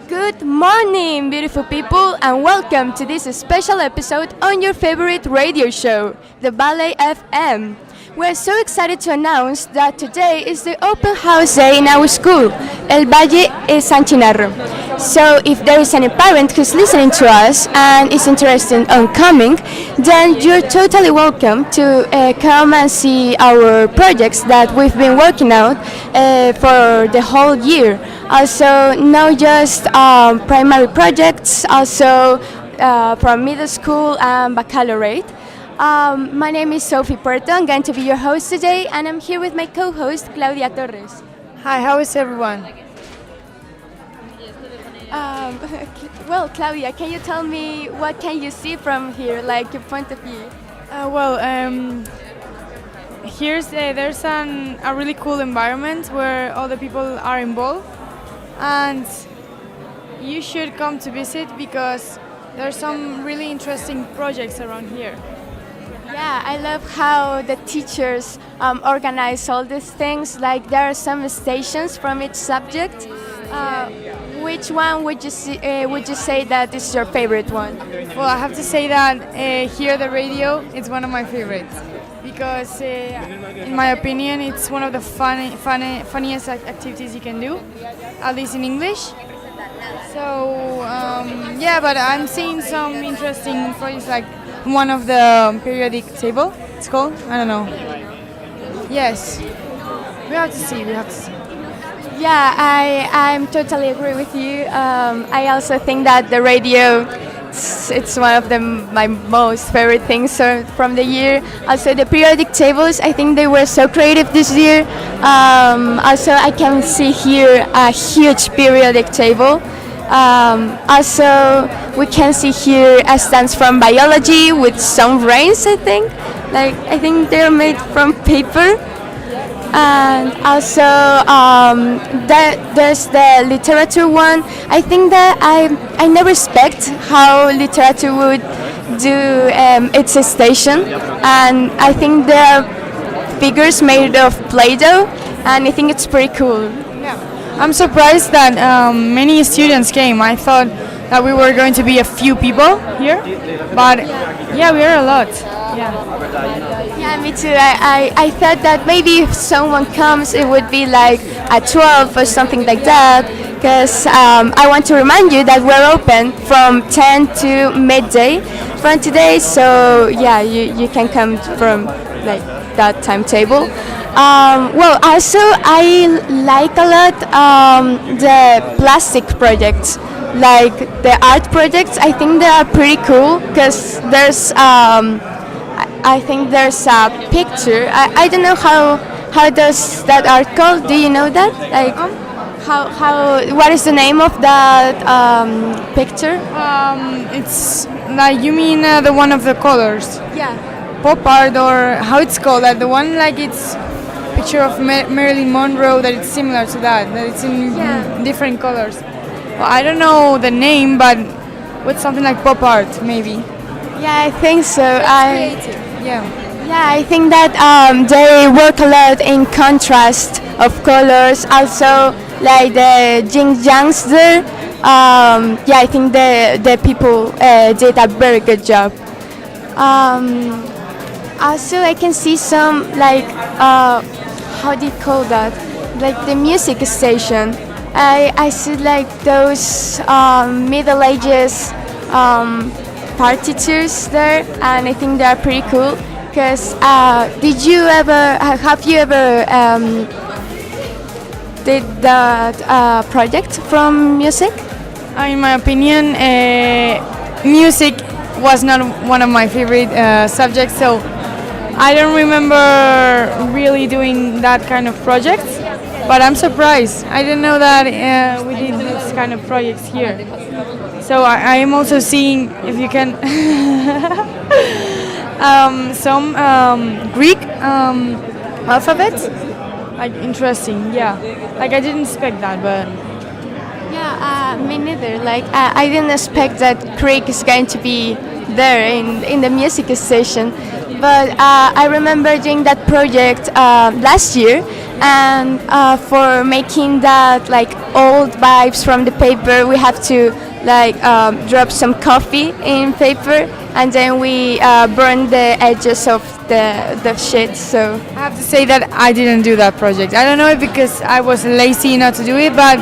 Good morning, beautiful people, and welcome to this special episode on your favorite radio show, the Ballet FM. We're so excited to announce that today is the open house day in our school, El Valle San Chinarro. So if there is any parent who's listening to us and is interested in coming, then you're totally welcome to come and see our projects that we've been working out for the whole year. Also, not just primary projects, also from middle school and baccalaureate. My name is Sophie Puerto. I'm going to be your host today, and I'm here with my co-host Claudia Torres. Hi, how is everyone? Um, well, Claudia, can you tell me what can you see from here, like your point of view? There's a really cool environment where all the people are involved, and you should come to visit because there's some really interesting projects around here. Yeah, I love how the teachers organize all these things. Like there are some stations from each subject. Which one would you say that is your favorite one? Well, I have to say that here the radio is one of my favorites because, in my opinion, it's one of the funniest activities you can do, at least in English. So but I'm seeing some interesting projects like one of the periodic table. It's called. I don't know. Yes, we have to see. We have to see. Yeah, I'm totally agree with you. I also think that the radio, it's one of my most favorite things from the year. Also, the periodic tables, I think they were so creative this year. Also, I can see here a huge periodic table. Also, we can see here a stands from biology with some brains, I think. Like, I think they're made from paper. And also there's the literature one. I think that I never expect how literature would do its station, and I think there are figures made of Play-Doh, and I think it's pretty cool. I'm surprised that many students came. I thought that we were going to be a few people here, but yeah, we are a lot. Yeah, me too. I thought that maybe if someone comes, it would be like at 12 or something like that. Because I want to remind you that we're open from 10 to midday from today. So yeah, you can come from like that timetable. Also I like a lot the plastic projects. Like the art projects, I think they are pretty cool because there's I think there's a picture. I don't know how does that art called. Do you know that? Like how what is the name of that picture? It's like you mean the one of the colors, Yeah. pop art, or how it's called? Like the one like it's picture of Marilyn Monroe that it's similar to that it's in different colors. Well, I don't know the name, but with something like pop art maybe. Yeah, I think so. Creative. Yeah. Yeah, I think that they work a lot in contrast of colors. Also, like the yin yangs there. I think the people did a very good job. Also, I can see some like how do you call that? Like the music station. I see like those Middle Ages partitures there, and I think they are pretty cool. Because have you ever did that project from music? In my opinion, music was not one of my favorite subjects, so I don't remember really doing that kind of projects. But I'm surprised. I didn't know that we did this kind of projects here. So I am also seeing if you can some Greek alphabets. Like interesting, yeah. Like I didn't expect that, but Yeah, me neither. Like I didn't expect that Greek is going to be there in the music station. But I remember doing that project last year, and for making that like old vibes from the paper. We have to like drop some coffee in paper, and then we burn the edges of the sheet. So I have to say that I didn't do that project. I don't know if because I was lazy not to do it, but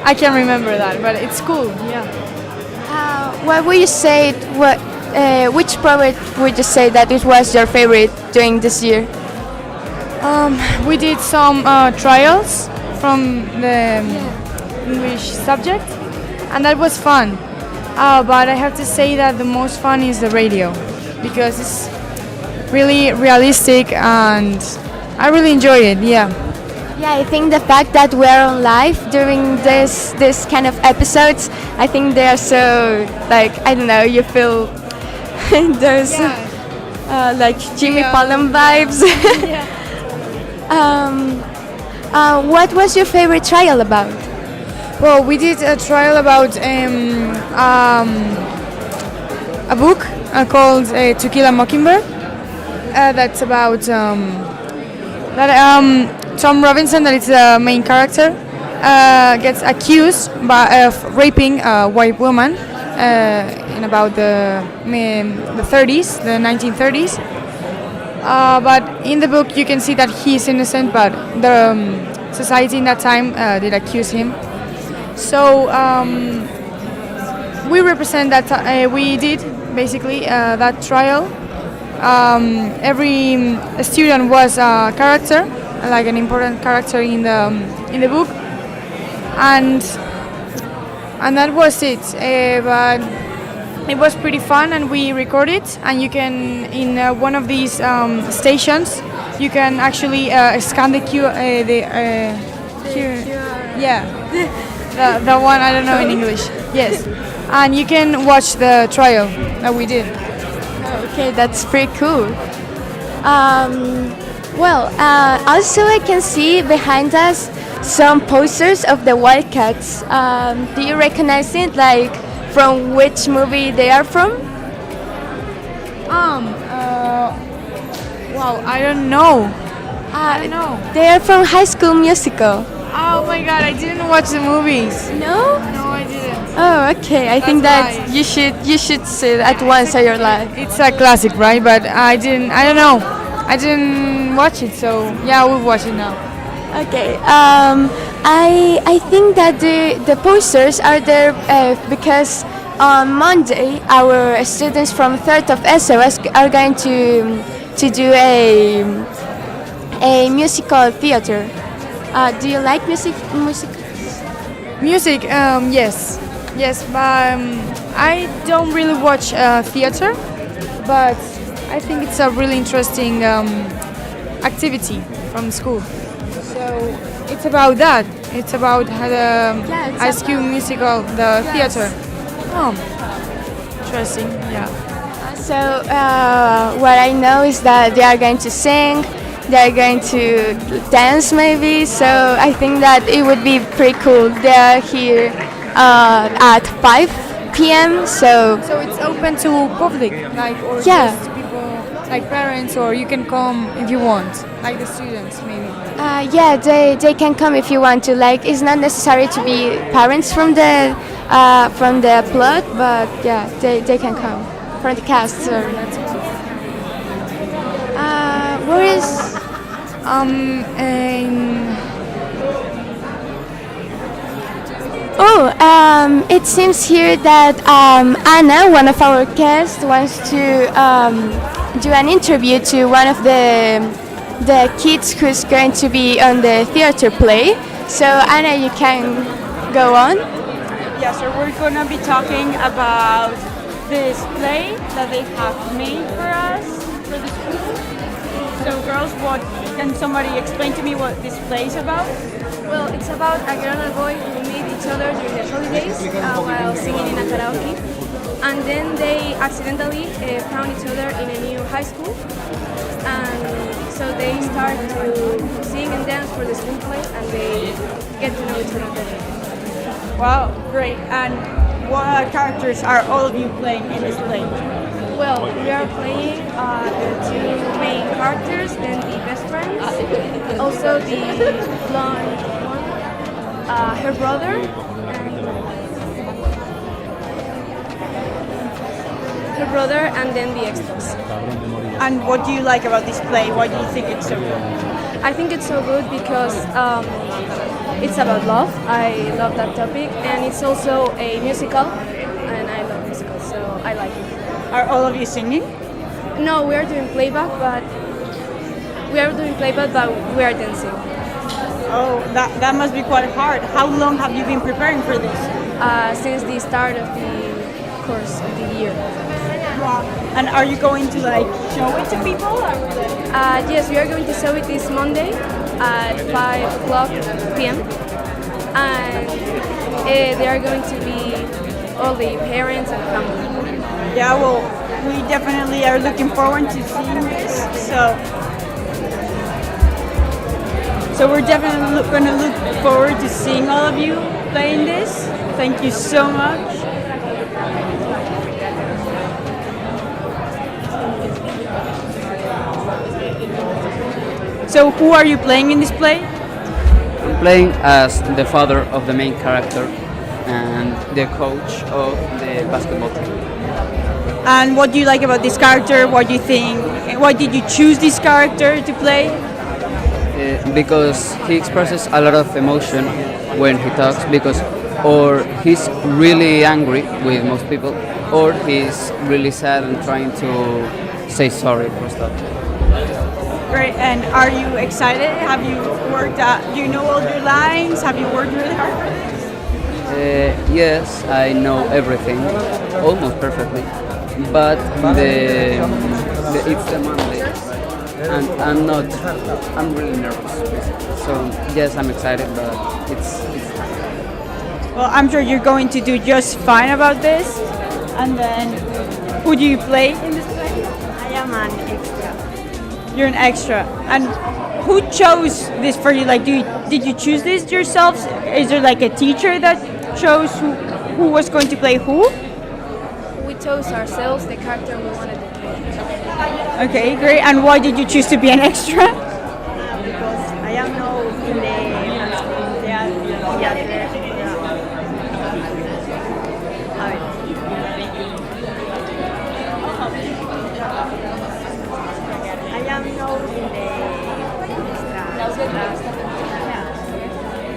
I can remember that. But it's cool. Yeah. what would you say? Which project would you say that it was your favorite during this year? We did some trials from the English subject, and that was fun. But I have to say that the most fun is the radio because it's really realistic and I really enjoy it. Yeah. Yeah, I think the fact that we're on live during this kind of episodes, I think they are so like I don't know. You feel there's like Jimmy Fallon vibes. What was your favorite trial about? Well, we did a trial about a book called To Kill a Mockingbird. That's about Tom Robinson, that is the main character, gets accused of raping a white woman in about the 30s, the 1930s. But in the book, you can see that he's innocent, but the society in that time did accuse him. So we represent that. We did basically that trial. Every student was a character, like an important character in the book, and that was it. But it was pretty fun, and we record it. And you can in one of these stations, you can actually scan the the one I don't know in English. Yes, and you can watch the trial that we did. Okay, that's pretty cool. Also I can see behind us some posters of the Wildcats. Do you recognize it? Like from which movie they are from? Wow, I don't know. I don't know. They are from High School Musical. Oh my God, I didn't watch the movies. No? No, I didn't. Oh, okay. I think that why. you should see it at once in your life. It's a classic, right? But I didn't. I don't know. I didn't watch it, so yeah, we'll watch it now. Okay. I think that the posters are there because on Monday our students from third of SOS are going to do a musical theater. Do you like music? Music, yes, but I don't really watch theater, but I think it's a really interesting activity from school. So it's about that. It's about the High School Musical, the theater. Oh, interesting. Yeah. So what I know is that they are going to sing. They are going to dance maybe, so I think that it would be pretty cool. They are here at 5 p.m. So it's open to public, like or just people, like parents, or you can come if you want, like the students maybe. They can come if you want to. Like it's not necessary to be parents from the plot, but yeah, they can come from the cast. So. Where is it seems here that Anna, one of our guests, wants to do an interview to one of the kids who's going to be on the theater play. So Anna, you can go on. Yeah, so we're gonna be talking about this play that they have made for us for the school. So girls, can somebody explain to me what this play is about? Well, it's about a girl and a boy who meet each other during the holidays while singing in a karaoke. And then they accidentally found each other in a new high school. And so they start to sing and dance for the school play and they get to know each other better. Wow, great. And what characters are all of you playing in this play? Well, we are playing the two main characters and the best friends. Also the blonde one. her brother, and then the extras. And what do you like about this play? Why do you think it's so good? I think it's so good because it's about love. I love that topic, and it's also a musical, and I love musicals, so I like it. Are all of you singing? No, we are doing playback, but we are dancing. Oh, that must be quite hard. How long have you been preparing for this? Since the start of the course of the year. And are you going to show it to people? Yes, we are going to show it this Monday at 5 o'clock p.m. And they are going to be all the parents and family. Yeah, well, we definitely are looking forward to seeing this. So we're definitely going to look forward to seeing all of you playing this. Thank you so much. So who are you playing in this play? I'm playing as the father of the main character and the coach of the basketball team. And what do you like about this character? What do you think? Why did you choose this character to play? Because he expresses a lot of emotion when he talks, or he's really angry with most people, or he's really sad and trying to say sorry for stuff. Great, and are you excited? Have you worked do you know all your lines? Have you worked really hard for this? Yes, I know everything, almost perfectly, but it's the Monday, and I'm really nervous. So yes, I'm excited, but it's Well, I'm sure you're going to do just fine about this. And then, who do you play in this play? I am an extra. You're an extra. And who chose this for you? Did you choose this yourselves? Is there a teacher that chose who was going to play who? We chose ourselves the character we wanted to play. Okay, great. And why did you choose to be an extra? Because I am now in the theater. I am now in the extra class,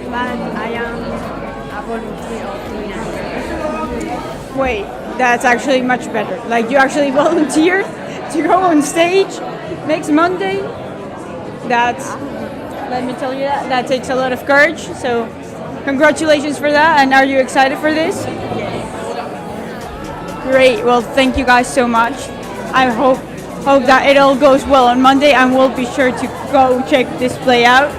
but I am a volunteer of doing it. Wait, that's actually much better. You actually volunteered to go on stage next Monday. Let me tell you that takes a lot of courage. So, congratulations for that. And are you excited for this? Yes. Great. Well, thank you guys so much. I hope that it all goes well on Monday, and we'll be sure to go check this play out.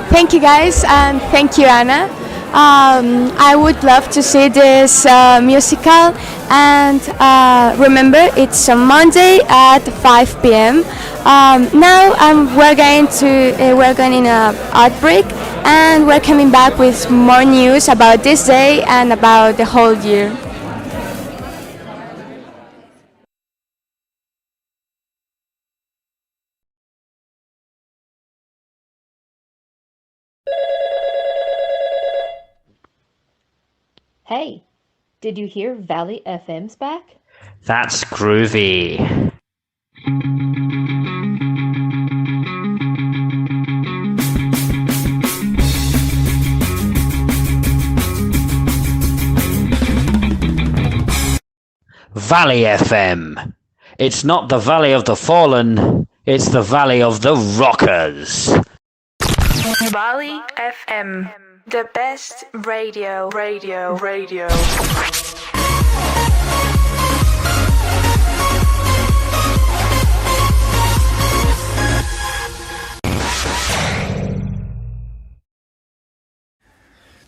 Thank you guys, and thank you, Anna. I would love to see this musical, and remember, it's on Monday at 5 p.m. Now we're going in a art break, and we're coming back with more news about this day and about the whole year. Hey, did you hear Valley FM's back? That's groovy. Valley FM. It's not the Valley of the Fallen, it's the Valley of the Rockers. Valley FM, the best radio.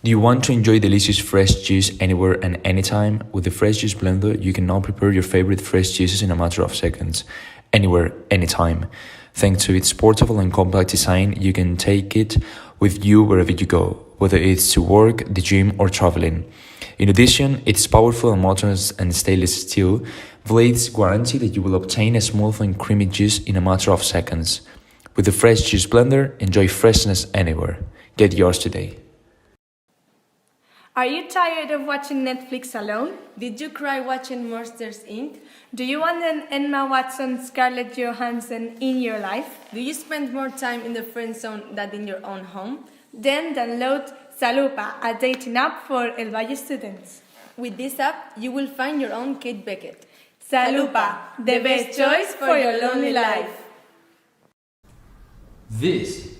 Do you want to enjoy delicious fresh juice anywhere and anytime? With the Fresh Juice Blender, you can now prepare your favorite fresh juices in a matter of seconds, anywhere, anytime. Thanks to its portable and compact design, you can take it with you wherever you go, whether it's to work, the gym, or traveling. In addition, its powerful motors and stainless steel blades guarantee that you will obtain a smooth and creamy juice in a matter of seconds. With the Fresh Juice Blender, enjoy freshness anywhere. Get yours today. Are you tired of watching Netflix alone? Did you cry watching Monsters Inc? Do you want an Emma Watson, Scarlett Johansson in your life? Do you spend more time in the friend zone than in your own home? Then download Salupa, a dating app for El Valle students. With this app, you will find your own Kate Beckett. Salupa, the best choice for your lonely life. This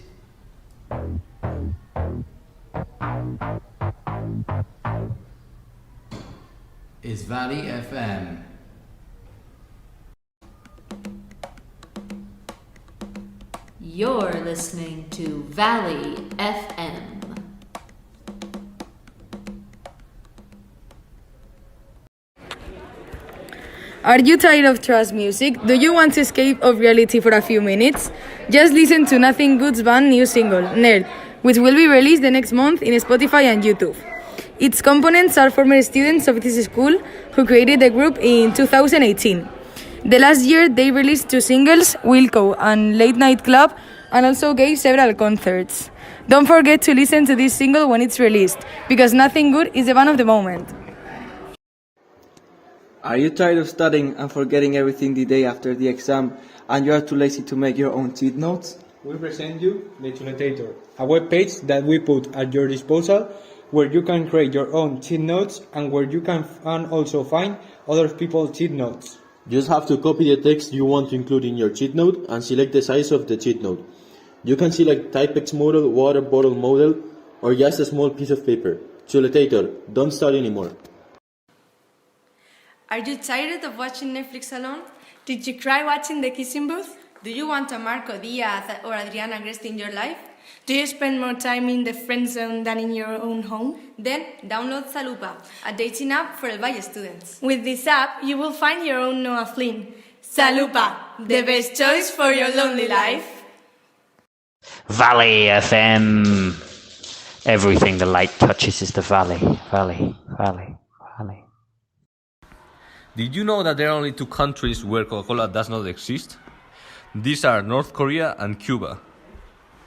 is Valley FM. You're listening to Valley FM. Are you tired of trance music? Do you want to escape of reality for a few minutes? Just listen to Nothing Good's band new single, Nerd, which will be released the next month in Spotify and YouTube. Its components are former students of this school who created the group in 2018. The last year they released 2 singles, Wilco and Late Night Club, and also gave several concerts. Don't forget to listen to this single when it's released, because Nothing Good is the band of the moment. Are you tired of studying and forgetting everything the day after the exam, and you are too lazy to make your own cheat notes? We present you the Tuletator, a web page that we put at your disposal where you can create your own cheat notes and where you can also find other people's cheat notes. Just have to copy the text you want to include in your cheat note and select the size of the cheat note. You can select Typex model, water bottle model, or just a small piece of paper. Tuletator, don't study anymore. Are you tired of watching Netflix alone? Did you cry watching The Kissing Booth? Do you want a Marco Diaz or Adriana Agreste in your life? Do you spend more time in the friend zone than in your own home? Then download Salupa, a dating app for El Valle students. With this app, you will find your own Noah Flynn. Salupa, the best choice for your lonely life. Valley FM. Everything the light touches is the valley, valley, valley, valley. Did you know that there are only 2 countries where Coca-Cola does not exist? These are North Korea and Cuba.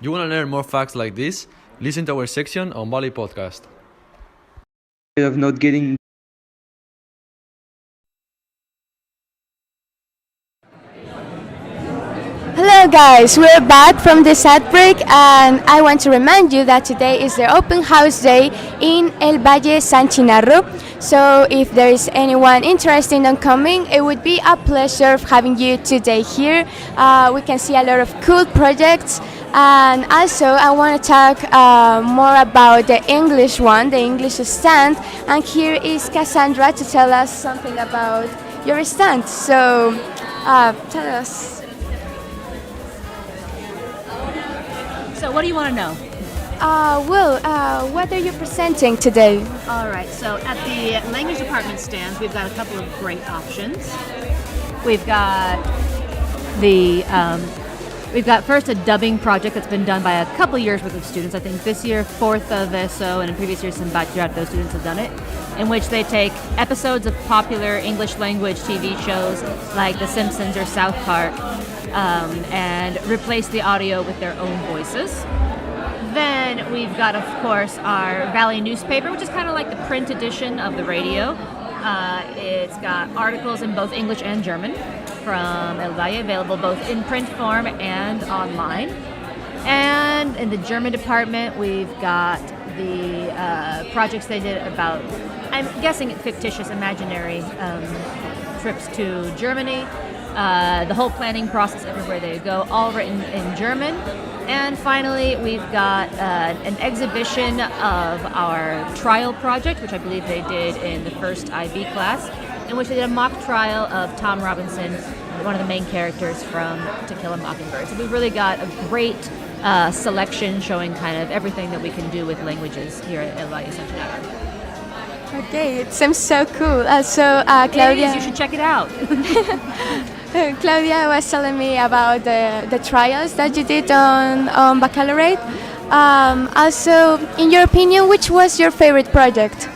You want to learn more facts like this? Listen to our section on Valley Podcast. Of not getting Hello guys, we're back from this ad break and I want to remind you that today is the open house day in El Valle San Chinarro. So if there is anyone interested in coming, it would be a pleasure having you today here. We can see a lot of cool projects, and also I want to talk more about the English one, the English stand, and here is Cassandra to tell us something about your stand. So tell us. So what do you want to know? What are you presenting today? All right, so at the language department stands, we've got a couple of great options. We've got we've got first a dubbing project that's been done by a couple years worth of students. I think this year 4th of ESO, and in previous years some bachillerato students have done it, in which they take episodes of popular English language TV shows like The Simpsons or South Park and replace the audio with their own voices. Then we've got, of course, our Valley newspaper, which is kind of like the print edition of the radio. It's got articles in both English and German from El Valle, available both in print form and online. And in the German department, we've got the projects they did about, I'm guessing, fictitious, imaginary trips to Germany. The whole planning process everywhere they go, all written in German. And finally, we've got an exhibition of our trial project, which I believe they did in the first IB class, in which they did a mock trial of Tom Robinson, one of the main characters from To Kill a Mockingbird. So we've really got a great selection showing kind of everything that we can do with languages here at El Valle San Chinarro. Okay, it seems so cool. Claudia, you should check it out. Claudia was telling me about the trials that you did on baccalaureate. Also, in your opinion, which was your favorite project?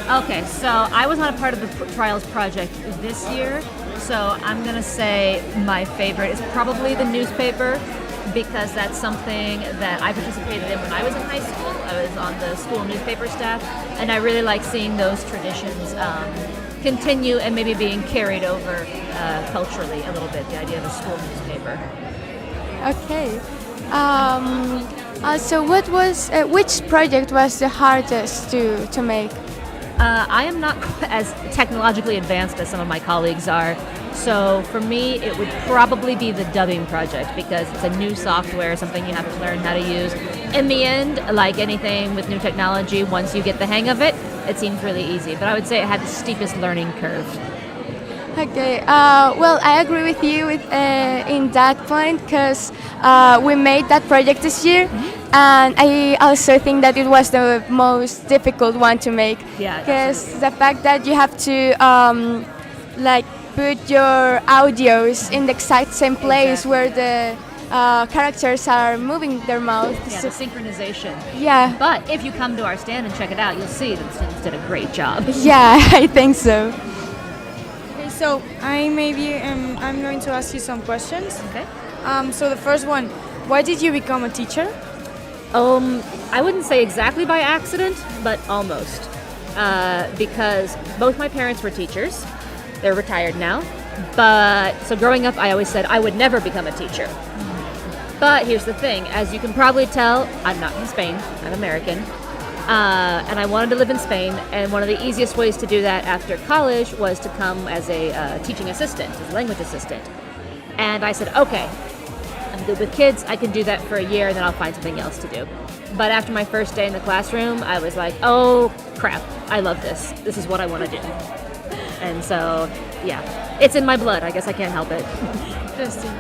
Okay, so I was not a part of the trials project this year, so I'm going to say my favorite is probably the newspaper. because that's something that I participated in when I was in high school. I was on the school newspaper staff, and I really like seeing those traditions continue and maybe being carried over culturally a little bit, the idea of a school newspaper. Okay. So what was which project was the hardest to make? I am not as technologically advanced as some of my colleagues are, so for me it would probably be the dubbing project because it's a new software, something you have to learn how to use. In the end, like anything with new technology, once you get the hang of it, it seems really easy, but I would say it had the steepest learning curve. Okay, well, I agree with you in that point because we made that project this year, and I also think that it was the most difficult one to make. Yeah, because the fact that you have to like put your audios in the exact same place where the characters are moving their mouth. Yeah, the synchronization. Yeah. But if you come to our stand and check it out, you'll see that the students did a great job. Yeah, I think so. So I'm going to ask you some questions. Okay. So the first one, why did you become a teacher? I wouldn't say exactly by accident, but almost. Because both my parents were teachers. They're retired now. But so growing up, I always said I would never become a teacher. But here's the thing, as you can probably tell, I'm not from Spain. I'm American. And I wanted to live in Spain, and one of the easiest ways to do that after college was to come as a teaching assistant, as a language assistant. And I said, okay, I'm good with kids, I can do that for a year, and then I'll find something else to do. But after my first day in the classroom, I was like, oh crap, I love this. This is what I want to do. And so, yeah, it's in my blood. I guess I can't help it. Interesting.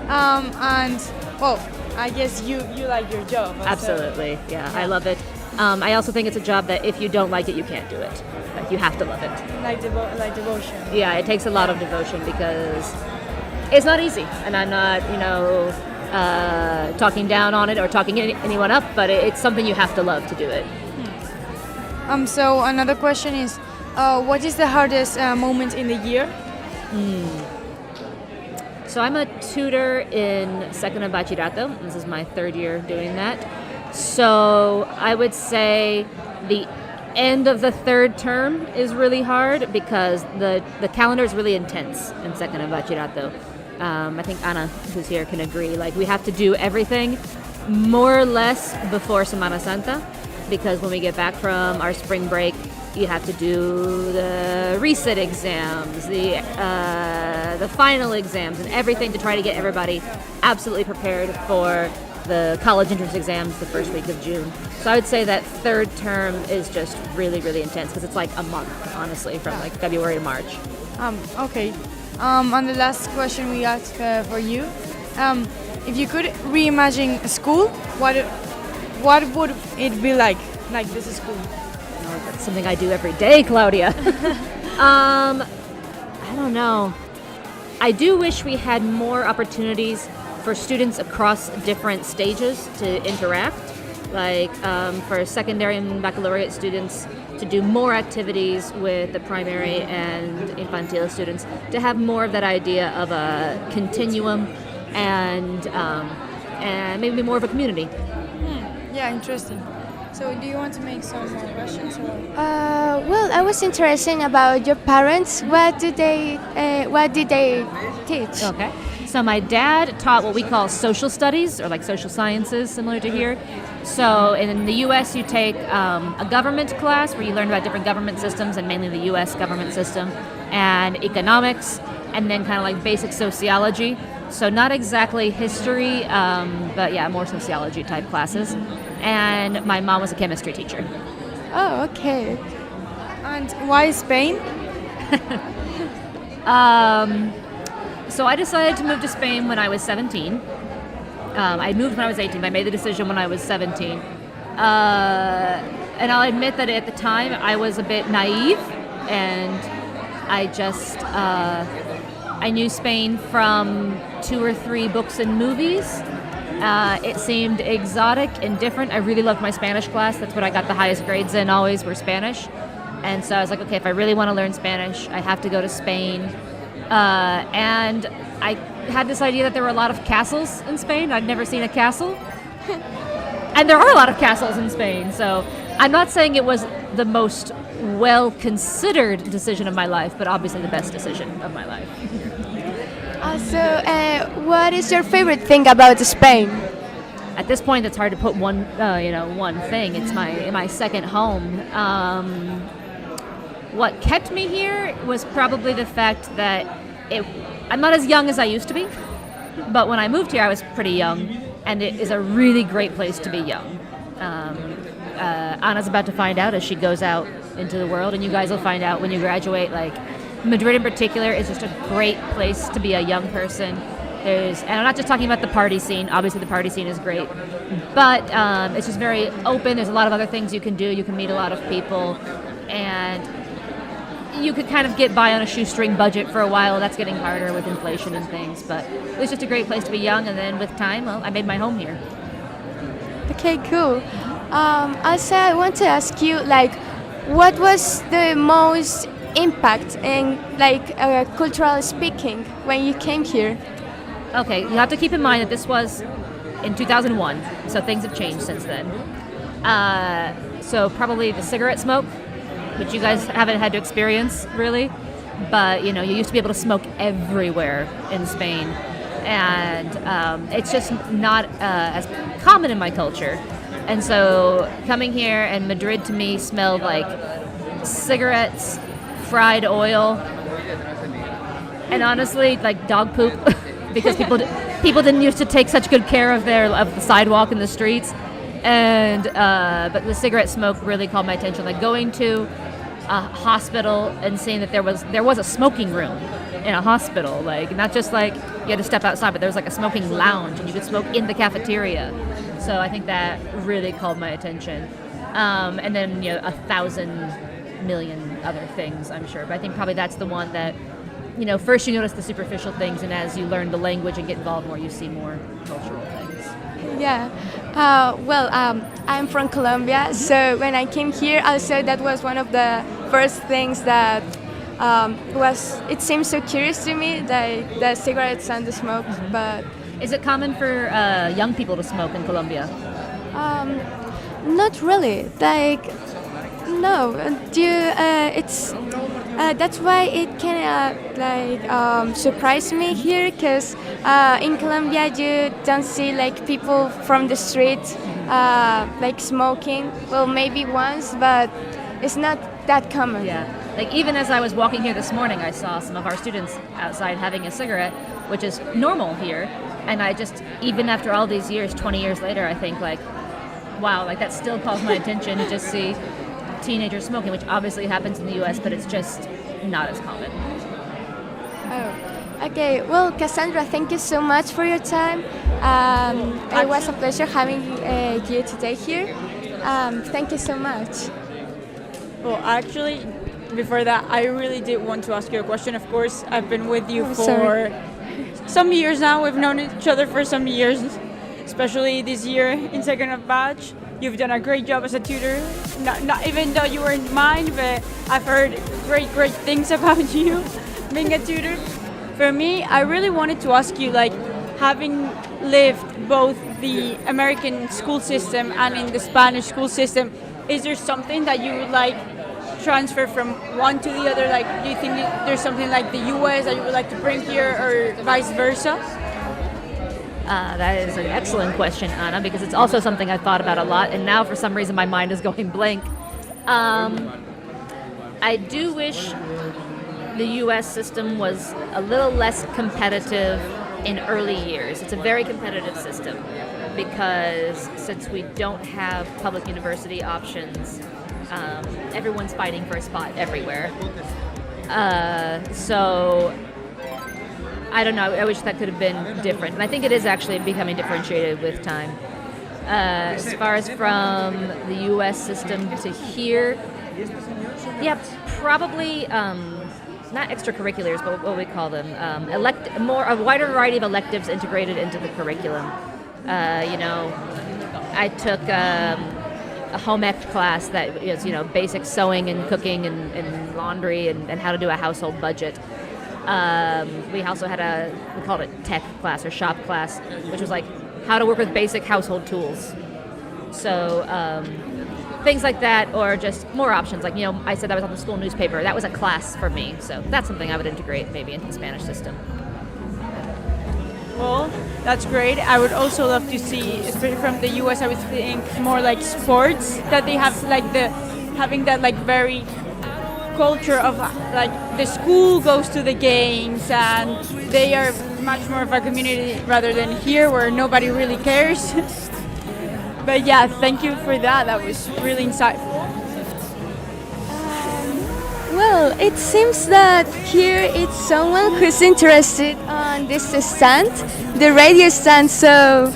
And, well, I guess you like your job. Absolutely, yeah, I love it. I also think it's a job that if you don't like it, you can't do it. Like, you have to love it. Like devotion. Yeah, it takes a lot of devotion because it's not easy. And I'm not, talking down on it or talking anyone up, but it's something you have to love to do it. So another question is, what is the hardest moment in the year? So I'm a tutor in second of bachillerato. This is my third year doing that. So I would say the end of the third term is really hard because the calendar is really intense in second of bachillerato. I think Ana, who's here, can agree. Like, we have to do everything more or less before Semana Santa because when we get back from our spring break, you have to do the resit exams, the final exams, and everything to try to get everybody absolutely prepared for the college entrance exams the first week of June. So I would say that third term is just really, really intense because it's like a month, honestly, from like February to March. Okay. And the last question we ask for you, if you could reimagine a school, what would it be like this school? Oh, that's something I do every day, Claudia. I don't know. I do wish we had more opportunities for students across different stages to interact, like for secondary and baccalaureate students to do more activities with the primary and infantile students, to have more of that idea of a continuum and maybe more of a community. Yeah, interesting. So do you want to make some more questions? Well, I was interested about your parents. What did they teach? Okay. So my dad taught what we call social studies, or like social sciences, similar to here. So in the U.S., you take a government class where you learn about different government systems, and mainly the U.S. government system, and economics, and then kind of like basic sociology. So not exactly history, but yeah, more sociology type classes. And my mom was a chemistry teacher. Oh, okay. And why Spain? So I decided to move to Spain when I was 17. I moved when I was 18, but I made the decision when I was 17. And I'll admit that at the time I was a bit naive, and I just, I knew Spain from 2 or 3 books and movies. It seemed exotic and different. I really loved my Spanish class. That's what I got the highest grades in, always were Spanish. And so I was like, okay, if I really want to learn Spanish, I have to go to Spain. And I had this idea that there were a lot of castles in Spain. I'd never seen a castle. And there are a lot of castles in Spain, so I'm not saying it was the most well-considered decision of my life, but obviously the best decision of my life. Also, what is your favorite thing about Spain? At this point, it's hard to put one thing. It's my second home. What kept me here was probably the fact that I'm not as young as I used to be, but when I moved here, I was pretty young, and it is a really great place to be young. Anna's about to find out as she goes out into the world, and you guys will find out when you graduate. Like, Madrid in particular is just a great place to be a young person. And I'm not just talking about the party scene. Obviously, the party scene is great, but it's just very open. There's a lot of other things you can do. You can meet a lot of people, and you could kind of get by on a shoestring budget for a while. That's getting harder with inflation and things, but it's just a great place to be young. And then with time, well, I made my home here. Okay, cool. Also, I want to ask you, like, what was the most impact in, like, cultural speaking when you came here? Okay, you have to keep in mind that this was in 2001, so things have changed since then. So probably the cigarette smoke, which you guys haven't had to experience, really. But, you used to be able to smoke everywhere in Spain. And it's just not as common in my culture. And so coming here, and Madrid to me smelled like cigarettes, fried oil, and honestly, like dog poop, because people didn't used to take such good care of the sidewalk and the streets. And but the cigarette smoke really called my attention. Like going to a hospital and seeing that there was a smoking room in a hospital, like not just like you had to step outside, but there was like a smoking lounge and you could smoke in the cafeteria. So I think that really called my attention. And then 1,000 million other things, I'm sure. But I think probably that's the one that, first you notice the superficial things, and as you learn the language and get involved more, you see more cultural things. Yeah. I'm from Colombia, so when I came here, also that was one of the first things that it seemed so curious to me, like the cigarettes and the smoke. Mm-hmm. But is it common for young people to smoke in Colombia? Not really. Like, no. That's why it kind of surprised me here, because in Colombia you don't see like people from the street like smoking. Well, maybe once, but it's not that common. Yeah. Like even as I was walking here this morning, I saw some of our students outside having a cigarette, which is normal here. And I just, even after all these years, 20 years later, I think like, wow, like that still calls my attention to just see teenagers smoking, which obviously happens in the U.S., but it's just not as common. Oh, okay. Well, Cassandra, thank you so much for your time. It was a pleasure having you today here. Thank you so much. Well, actually, before that, I really did want to ask you a question. Of course, I've been with you for some years now. We've known each other for some years, especially this year in second of batch. You've done a great job as a tutor. Not even though you weren't mine, but I've heard great things about you being a tutor. For me, I really wanted to ask you, like, having lived both the American school system and in the Spanish school system, is there something that you would like transfer from one to the other? Like, do you think there's something like the US that you would like to bring here, or vice versa? That is an excellent question, Anna, because it's also something I've thought about a lot, and now for some reason my mind is going blank. I do wish the U.S. system was a little less competitive in early years. It's a very competitive system because since we don't have public university options, everyone's fighting for a spot everywhere. So I don't know, I wish that could have been different. And I think it is actually becoming differentiated with time. As far as from the U.S. system to here, yeah, probably not extracurriculars, but what we call them, a wider variety of electives integrated into the curriculum. I took a home ec class that is, basic sewing and cooking and laundry and how to do a household budget. We also had we called it tech class or shop class, which was like how to work with basic household tools. So things like that, or just more options. Like, I said I was on the school newspaper. That was a class for me. So that's something I would integrate maybe into the Spanish system. Well, that's great. I would also love to see, especially from the US, I would think more like sports, that they have like having that like very culture of like the school goes to the games and they are much more of a community rather than here where nobody really cares. But yeah, thank you for that. That was really insightful. Well, it seems that here it's someone who's interested on this stand, the radio stand. So,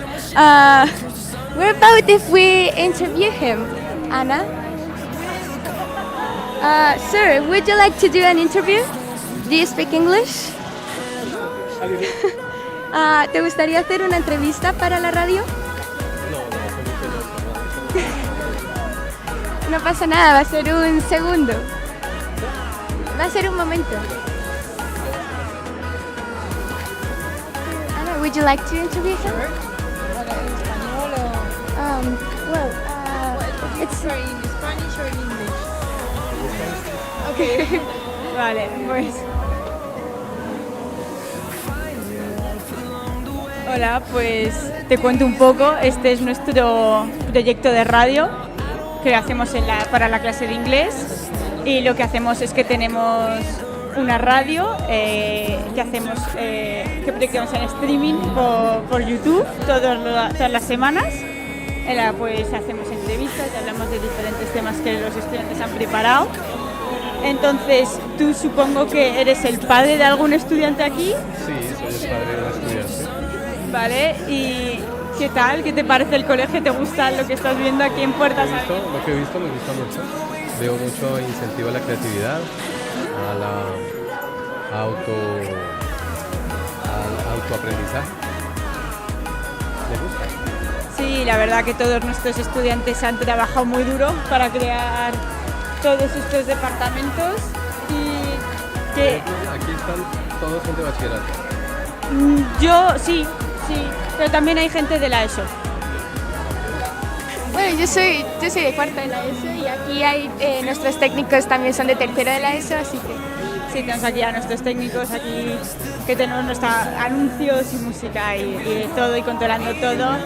what about if we interview him, Anna? Sir, would you like to do an interview? Do you speak English? ¿Te gustaría hacer una entrevista para la radio? No pasa nada, va a ser un segundo. Va a ser un momento. Anna, would you like to interview him? Well, it's in Spanish or in English? Okay. Vale, pues. Hola, pues te cuento un poco. Este es nuestro proyecto de radio que hacemos para la clase de inglés. Y lo que hacemos es que tenemos una radio que proyectamos en streaming por YouTube todas las semanas. En la pues hacemos entrevistas y hablamos de diferentes temas que los estudiantes han preparado. Entonces, tú supongo que eres el padre de algún estudiante aquí. Sí, soy el padre de un estudiante. Vale, ¿y qué tal? ¿Qué te parece el colegio? ¿Te gusta lo que estás viendo aquí en Puertas? Lo que he visto me gusta mucho. Veo mucho incentivo a la creatividad, al autoaprendizaje. ¿Me gusta? Sí, la verdad que todos nuestros estudiantes han trabajado muy duro para crear todos estos departamentos y que... Aquí están todos gente de bachillerato. Yo sí, pero también hay gente de la ESO. Bueno, yo soy de cuarto de la ESO y aquí hay nuestros técnicos también son de tercero de la ESO, así que... Sí, tenemos aquí a nuestros técnicos aquí que tenemos nuestros anuncios y música y todo y controlando todo.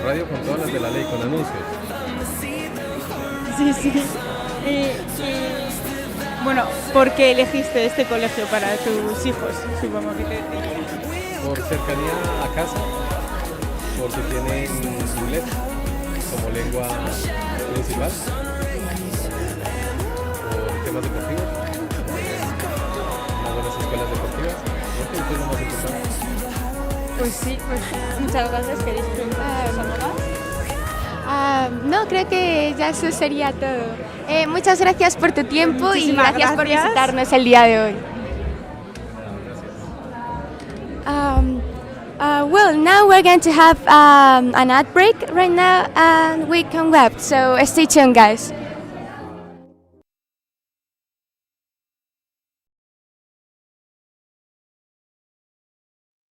Radio con todas las de la ley, con anuncios. Sí. Y bueno, ¿por qué elegiste este colegio para tus hijos? Supongo que te diría. Por cercanía a casa, porque tienen inglés como lengua principal, por temas deportivos, unas buenas escuelas deportivas, esto es lo más importante. Pues sí, pues muchas gracias. ¿Queréis preguntar algo más? No, creo que ya eso sería todo. Muchas gracias por tu tiempo y gracias por visitarnos el día de hoy. Well, now we're going to have an ad break right now and we come back, so stay tuned, guys.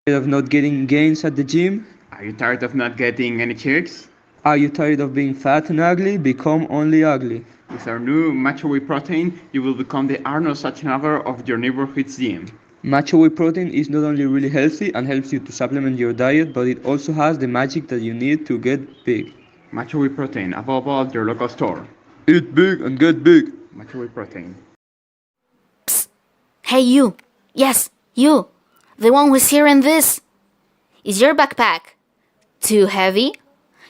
Tired of not getting gains at the gym? Are you tired of not getting any chicks? Are you tired of being fat and ugly? Become only ugly. With our new Matcha Whey Protein, you will become the Arnold Schwarzenegger of your neighborhood's gym. Matcha Whey Protein is not only really healthy and helps you to supplement your diet, but it also has the magic that you need to get big. Matcha Whey Protein, available at your local store. Eat big and get big. Matcha Whey Protein. Psst. Hey you. Yes, you. The one who's hearing this. Is your backpack too heavy?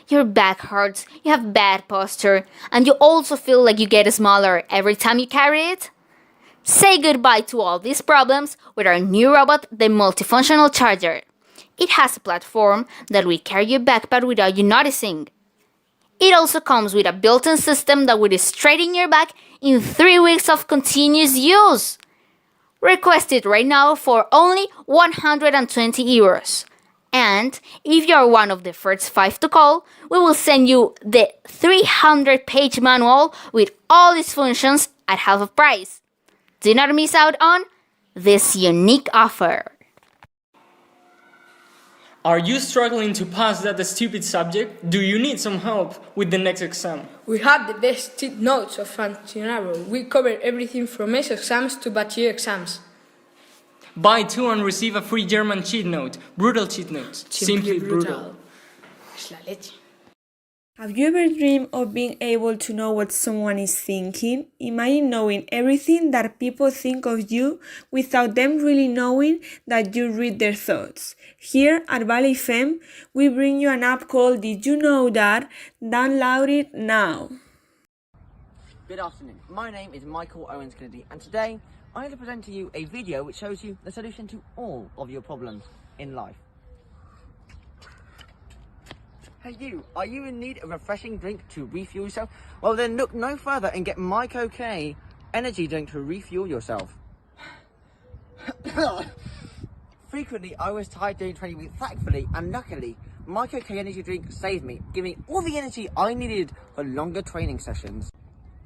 Your back hurts, you have bad posture, and you also feel like you get smaller every time you carry it? Say goodbye to all these problems with our new robot, the Multifunctional Charger. It has a platform that will carry your backpack without you noticing. It also comes with a built-in system that will straighten your back in 3 weeks of continuous use. Request it right now for only 120 euros. And if you are one of the first 5 to call, we will send you the 300-page manual with all its functions at half of price. Do not miss out on this unique offer. Are you struggling to pass that stupid subject? Do you need some help with the next exam? We have the best cheat notes of Fancinaro. We cover everything from S exams to bachelor exams. Buy 2 and receive a free German cheat note. Brutal cheat notes. Simply brutal. Es la leche. Have you ever dreamed of being able to know what someone is thinking? Imagine knowing everything that people think of you without them really knowing that you read their thoughts. Here at Valley FM, we bring you an app called Did You Know That? Download it now. Good afternoon. My name is Michael Owens Kennedy, and today I'm going to present to you a video which shows you the solution to all of your problems in life. Hey you, are you in need of a refreshing drink to refuel yourself? Well then look no further and get MyCoK energy drink to refuel yourself. Frequently I was tired during training week. Thankfully and luckily, MyCoK energy drink saved me, giving me all the energy I needed for longer training sessions.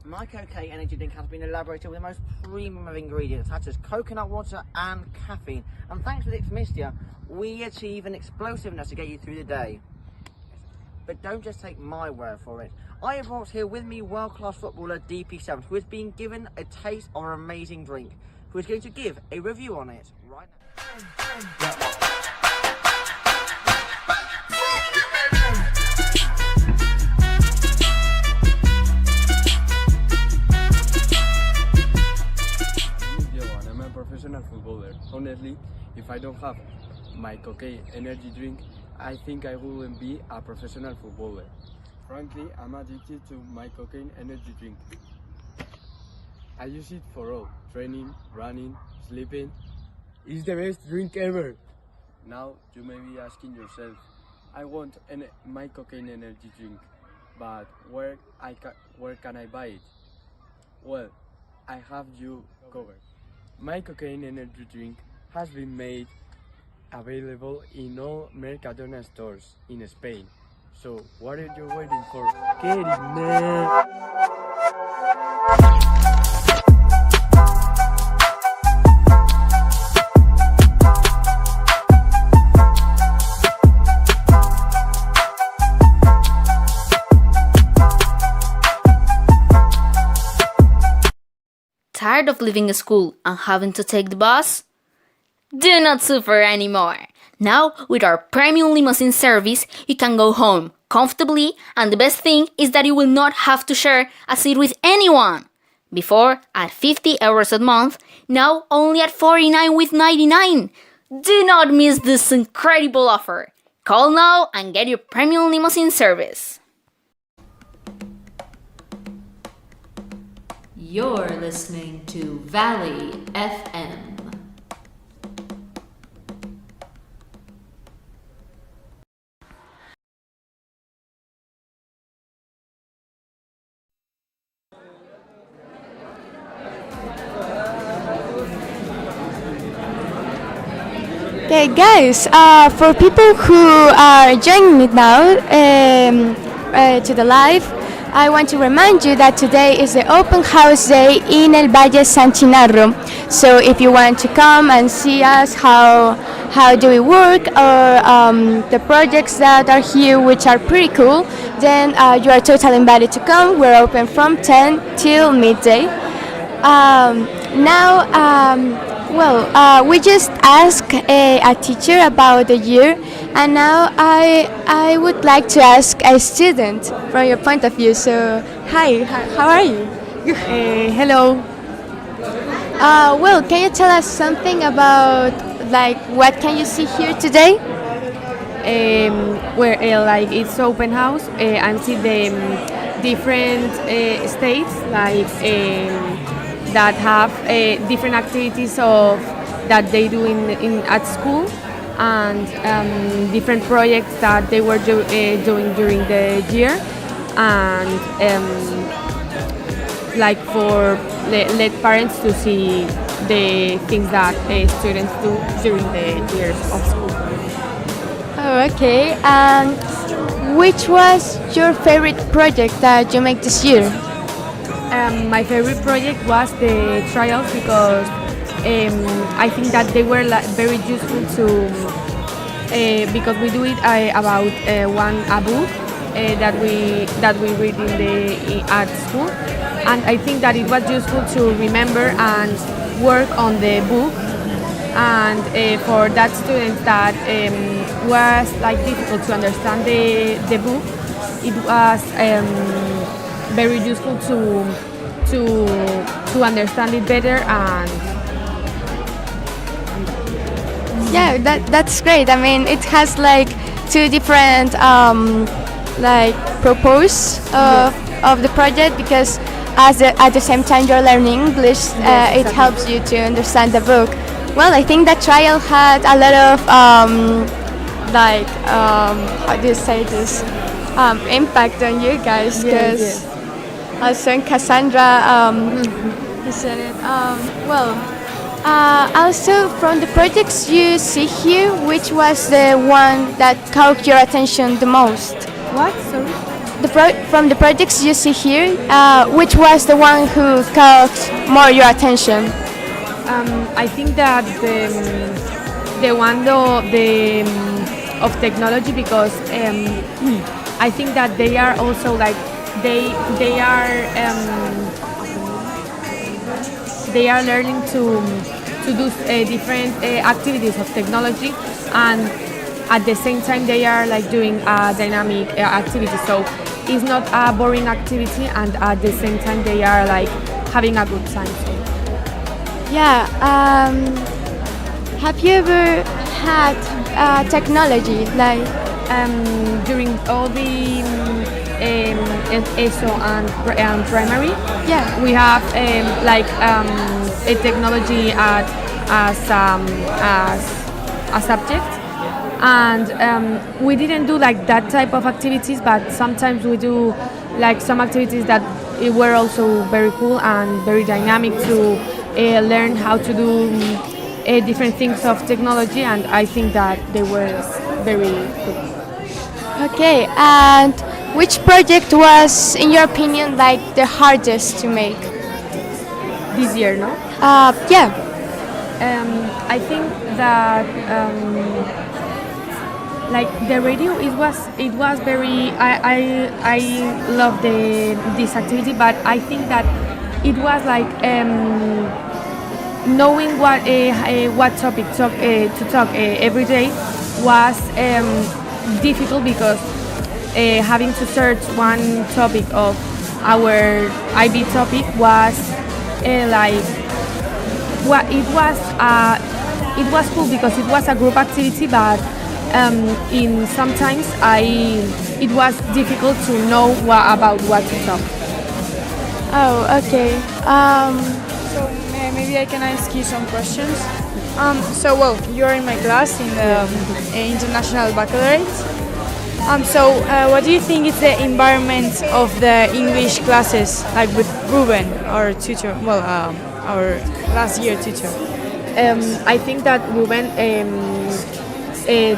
MyCoK energy drink has been elaborated with the most premium of ingredients such as coconut water and caffeine, and thanks to its mixture, we achieve an explosiveness to get you through the day. But don't just take my word for it. I have brought here with me world-class footballer DP7, who has been given a taste of an amazing drink, who is going to give a review on it right now. I'm a professional footballer. Honestly, if I don't have MyCoK energy drink, I think I wouldn't be a professional footballer. Frankly, I'm addicted to MyCoK energy drink. I use it for all: training, running, sleeping. It's the best drink ever. Now you may be asking yourself, I want MyCoK energy drink, but where can I buy it? Well, I have you covered. MyCoK energy drink has been made available in all Mercadona stores in Spain. So what are you waiting for? Get it, man! Tired of leaving school and having to take the bus? Do not suffer anymore. Now, with our premium limousine service, you can go home comfortably, and the best thing is that you will not have to share a seat with anyone. Before, at 50 euros a month, now only at 49,99. Do not miss this incredible offer. Call now and get your premium limousine service. You're listening to Valley FM. Okay, guys, for people who are joining me now to the live, I want to remind you that today is the open house day in El Valle San Chinarro. So if you want to come and see us, how do we work, or the projects that are here, which are pretty cool, then you are totally invited to come. We're open from 10 till midday. We just asked a teacher about the year, and now I would like to ask a student from your point of view. So, hi, how are you? Hello. Can you tell us something about, like, what can you see here today? It's open house and see the different states, that have different activities that they do at school, and different projects that they were doing during the year, and let parents to see the things that students do during the years of school. Oh, okay. And which was your favorite project that you made this year? My favorite project was the trials, because I think that they were very useful to because we do it about a book that we read at school, and I think that it was useful to remember and work on the book. And for that student that was like difficult to understand the book, it was very useful to understand it better. And yeah, that's great. I mean, it has like two different like purpose of the project, because at the same time you're learning English, it helps you to understand the book. Well, I think that trial had a lot of how do you say this, impact on you guys, because also in Cassandra you said it. Also from the projects you see here, which was the one that caught your attention the most? What? Sorry? From the projects you see here, which was the one who caught more your attention? I think that the one of technology, because I think that they are also like they are learning to do different activities of technology, and at the same time they are like doing a dynamic activity. So it's not a boring activity, and at the same time they are like having a good time. So. Yeah. Have you ever had technology like during all the ESO and primary? Yeah. We have a technology as a subject, and we didn't do like that type of activities, but sometimes we do like some activities that were also very cool and very dynamic to learn how to do different things of technology, and I think that they were very good. Okay, and which project was, in your opinion, like the hardest to make? This year, no? Yeah. I think that like the radio, it was very. I love this activity, but I think that it was like knowing what topic to talk every day was difficult, because having to search one topic of our IB topic was it was cool because it was a group activity, but in sometimes it was difficult to know about what to talk. Oh, okay. So maybe I can ask you some questions. So well, you're in my class in the International Baccalaureate. So what do you think is the environment of the English classes, like with Ruben, our tutor? Well, our last year tutor. I think that Ruben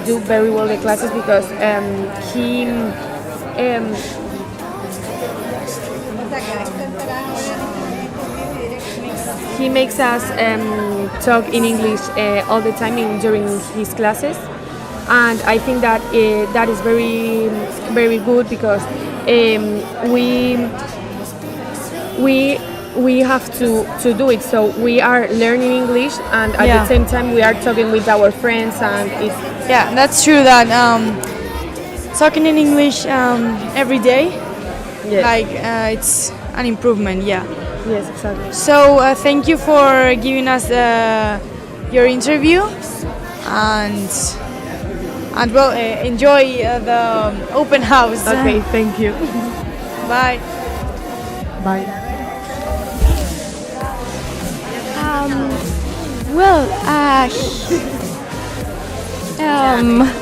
do very well the classes, because he makes us talk in English all the time during his classes, and I think that that is very, very good, because we have to do it. So we are learning English, and at the same time we are talking with our friends, and it's that's true that talking in English every day, like it's an improvement. Yes, exactly. So thank you for giving us your interview, and well, enjoy the open house. Okay, thank you. Bye. Bye.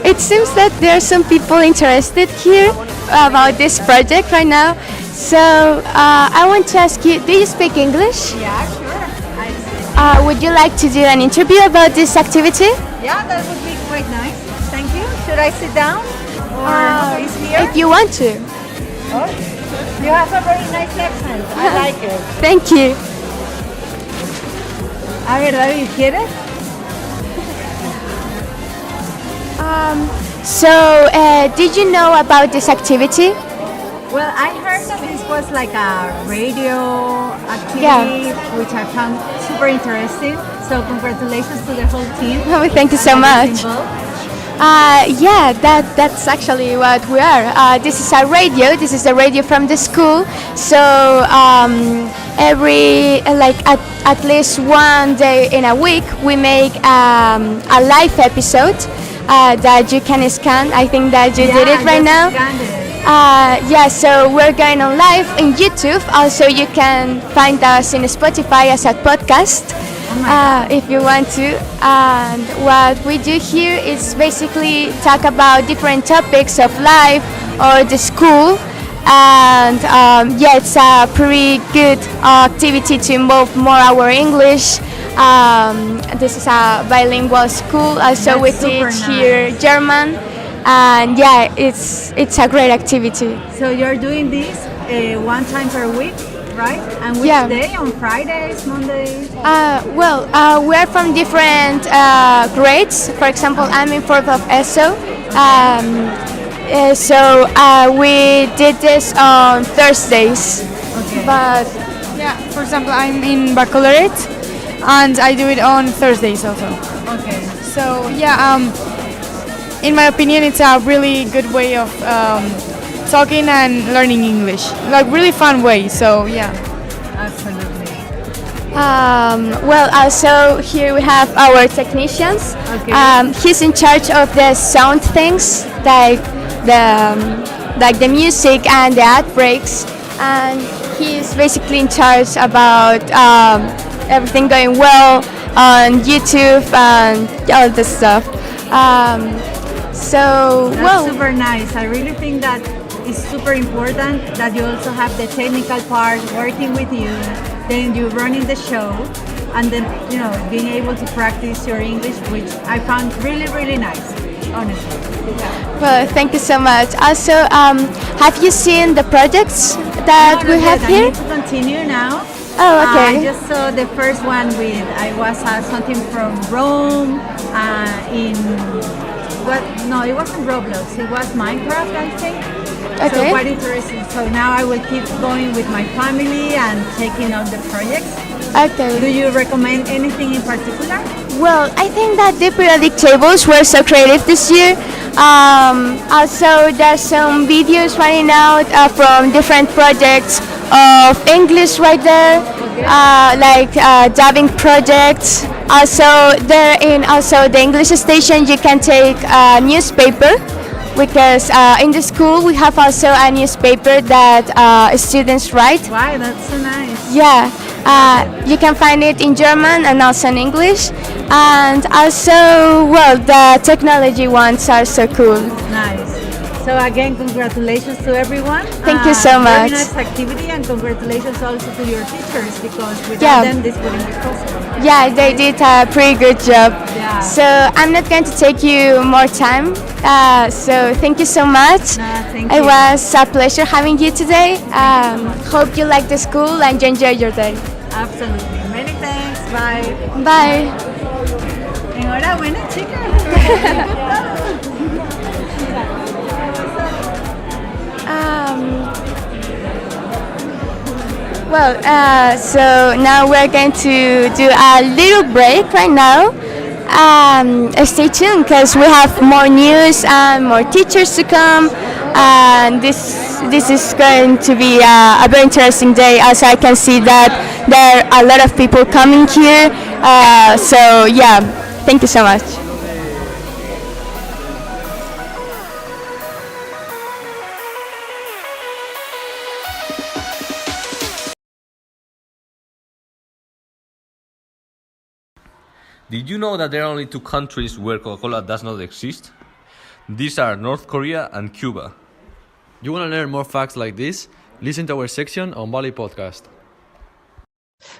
It seems that there are some people interested here about this project right now. So I want to ask you, do you speak English? Yeah, sure. Would you like to do an interview about this activity? Yeah, that would be quite nice. Thank you. Should I sit down or is here? If you want to. Oh, you have a very nice accent. I like it. Thank you. A ver, David, ¿quieres? Did you know about this activity? Well, I heard that this was like a radio activity, which I found super interesting. So congratulations to the whole team. Oh, thank you so much. Yeah, that's actually what we are. This is a radio. This is the radio from the school. So every at least one day in a week, we make a live episode that you can scan. I think that you did it right now. So we're going on live in YouTube. Also, you can find us in Spotify as a podcast. If you want to. And what we do here is basically talk about different topics of life or the school. And it's a pretty good activity to involve more our English. This is a bilingual school. Also, we teach here German. And it's a great activity. So you're doing this one time per week? Right? And which day? On Fridays, Mondays? We're from different grades. For example, I'm in 4th of ESO. We did this on Thursdays. Okay. But for example, I'm in baccalaureate and I do it on Thursdays also. Okay. So in my opinion, it's a really good way of talking and learning English, like really fun way. So absolutely. Also here we have our technicians. Okay. He's in charge of the sound things, like the music and the ad breaks, and he's basically in charge about everything going well on YouTube and all this stuff. That's super nice. I really think that it's super important that you also have the technical part working with you, then you running the show, and then being able to practice your English, which I found really, really nice, honestly. Well, thank you so much. Also, have you seen the projects that we have here? I need to continue now. Oh, okay. I just saw the first one I was something from Rome it wasn't Roblox, it was Minecraft, I think. Okay. So quite interesting. So now I will keep going with my family and taking on the projects. Okay. Do you recommend anything in particular? Well, I think that the periodic tables were so creative this year. Also, there's some videos running out from different projects of English right there, like dubbing projects. Also, the English station, you can take a newspaper, because in the school we have also a newspaper that students write. Wow, that's so nice. Yeah. You can find it in German and also in English, and also, the technology ones are so cool. Nice. So again, congratulations to everyone. Thank you so much. Very nice activity, and congratulations also to your teachers, because without them this wouldn't be possible. Yeah, they did a pretty good job. Yeah. So I'm not going to take you more time. So thank you so much. Thank It you. was a pleasure having you today. Hope you like the school and you enjoy your day. Absolutely. Many thanks. Bye. Bye. Enhorabuena, chicas. So now we're going to do a little break right now. Stay tuned, because we have more news and more teachers to come, and this is going to be a very interesting day, as I can see that there are a lot of people coming here. Thank you so much. Did you know that there are only two countries where Coca-Cola does not exist? These are North Korea and Cuba. You want to learn more facts like this? Listen to our section on Valley Podcast.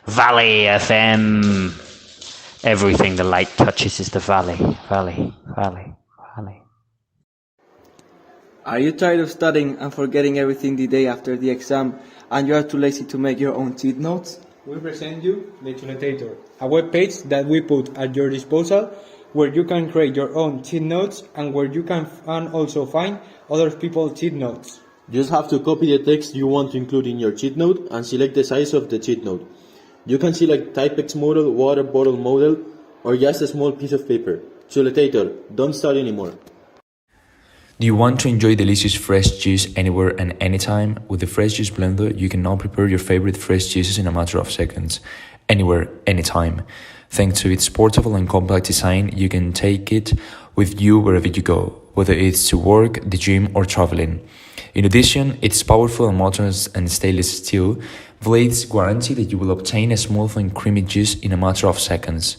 Valley FM. Everything the light touches is the valley. Valley, valley, valley. Are you tired of studying and forgetting everything the day after the exam, and you are too lazy to make your own cheat notes? we present you the Chuletator, a web page that we put at your disposal where you can create your own cheat notes and where you can also find other people's cheat notes. You just have to copy the text you want to include in your cheat note and select the size of the cheat note. You can select Typex model, water bottle model, or just a small piece of paper. Chuletator, don't start anymore. Do you want to enjoy delicious fresh juice anywhere and anytime? With the Fresh Juice Blender, you can now prepare your favorite fresh juices in a matter of seconds, anywhere, anytime. Thanks to its portable and compact design, you can take it with you wherever you go, whether it's to work, the gym, or traveling. In addition, its powerful and modern and stainless steel blades guarantee that you will obtain a smooth and creamy juice in a matter of seconds.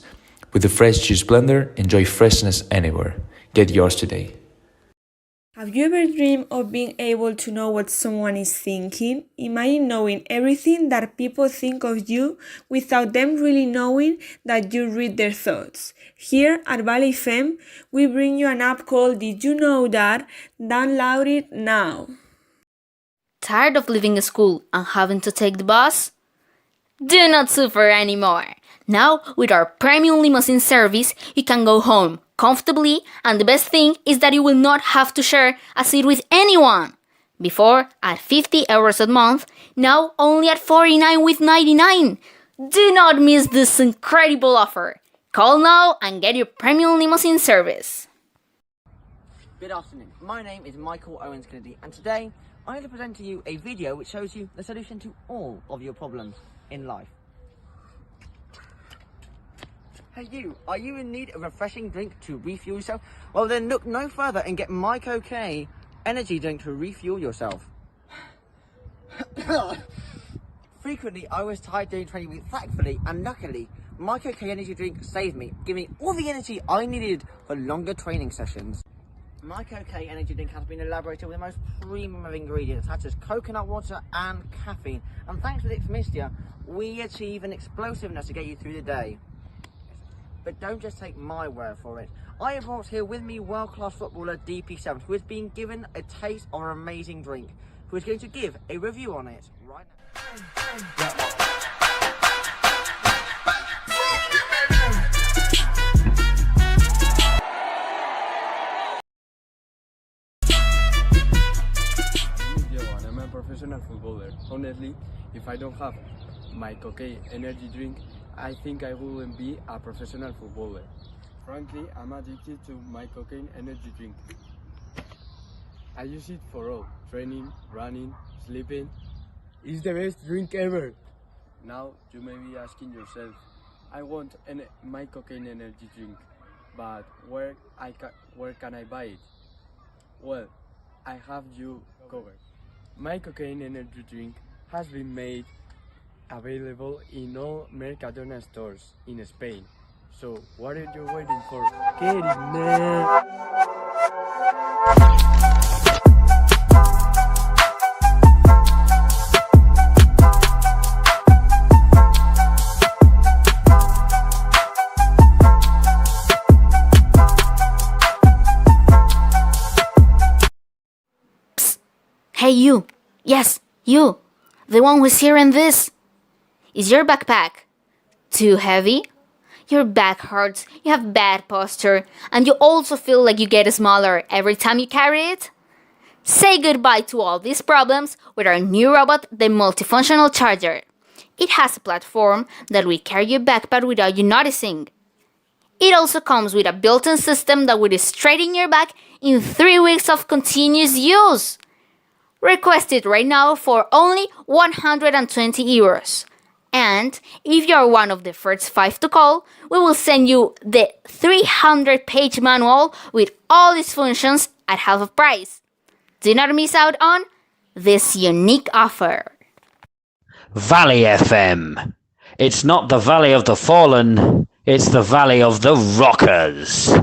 With the Fresh Juice Blender, enjoy freshness anywhere. Get yours today. Have you ever dreamed of being able to know what someone is thinking? Imagine knowing everything that people think of you without them really knowing that you read their thoughts. Here at Valley FM, we bring you an app called Did You Know That? Download it now. Tired of leaving school and having to take the bus? Do not suffer anymore. Now, with our premium limousine service, you can go home comfortably, and the best thing is that you will not have to share a seat with anyone. Before, at 50 euros a month, now only at 49,99. Do not miss this incredible offer. Call now and get your premium limousine service. Good afternoon, my name is Michael Owens Kennedy, and today I'm going to present to you a video which shows you the solution to all of your problems in life. Hey you, are you in need of a refreshing drink to refuel yourself? Well then look no further and get MyCoK energy drink to refuel yourself. Frequently I was tired during training week. Thankfully and luckily, MyCoK energy drink saved me, giving me all the energy I needed for longer training sessions. MyCoK energy drink has been elaborated with the most premium of ingredients such as coconut water and caffeine, and thanks to its mixture, we achieve an explosiveness to get you through the day. But don't just take my word for it. I have brought here with me world-class footballer DP7, who has been given a taste of our amazing drink, who is going to give a review on it right now. I'm a professional footballer. Honestly, if I don't have MyCoK energy drink, I think I wouldn't be a professional footballer. Frankly, I'm addicted to MyCoK energy drink. I use it for all: training, running, sleeping. It's the best drink ever. Now you may be asking yourself, I want MyCoK energy drink, but where can I buy it? Well, I have you covered. MyCoK energy drink has been made available in all Mercadona stores in Spain. So what are you waiting for? Get it, man! Psst. Hey you! Yes, you! The one who's hearing this! Is your backpack too heavy? Your back hurts, you have bad posture, and you also feel like you get smaller every time you carry it? Say goodbye to all these problems with our new robot, the Multifunctional Charger. It has a platform that will carry your backpack without you noticing. It also comes with a built-in system that will straighten your back in 3 weeks of continuous use. Request it right now for only 120 euros. And if you are one of the first 5 to call, we will send you the 300-page manual with all its functions at half of price. Do not miss out on this unique offer. Valley FM. It's not the Valley of the Fallen, it's the Valley of the Rockers.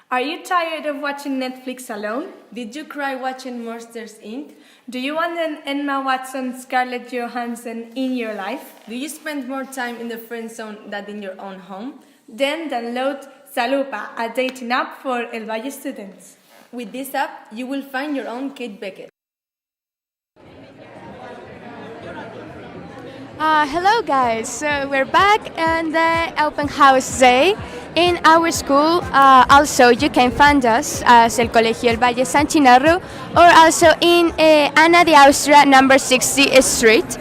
Are you tired of watching Netflix alone? Did you cry watching Monsters Inc? Do you want an Emma Watson, Scarlett Johansson in your life? Do you spend more time in the friend zone than in your own home? Then download Salupa, a dating app for El Valle students. With this app, you will find your own Kate Beckett. Hello guys, so we're back on the open house day in our school. Also, you can find us as El Colegio El Valle San Chinarro or also in Ana de Austria number 60 Street.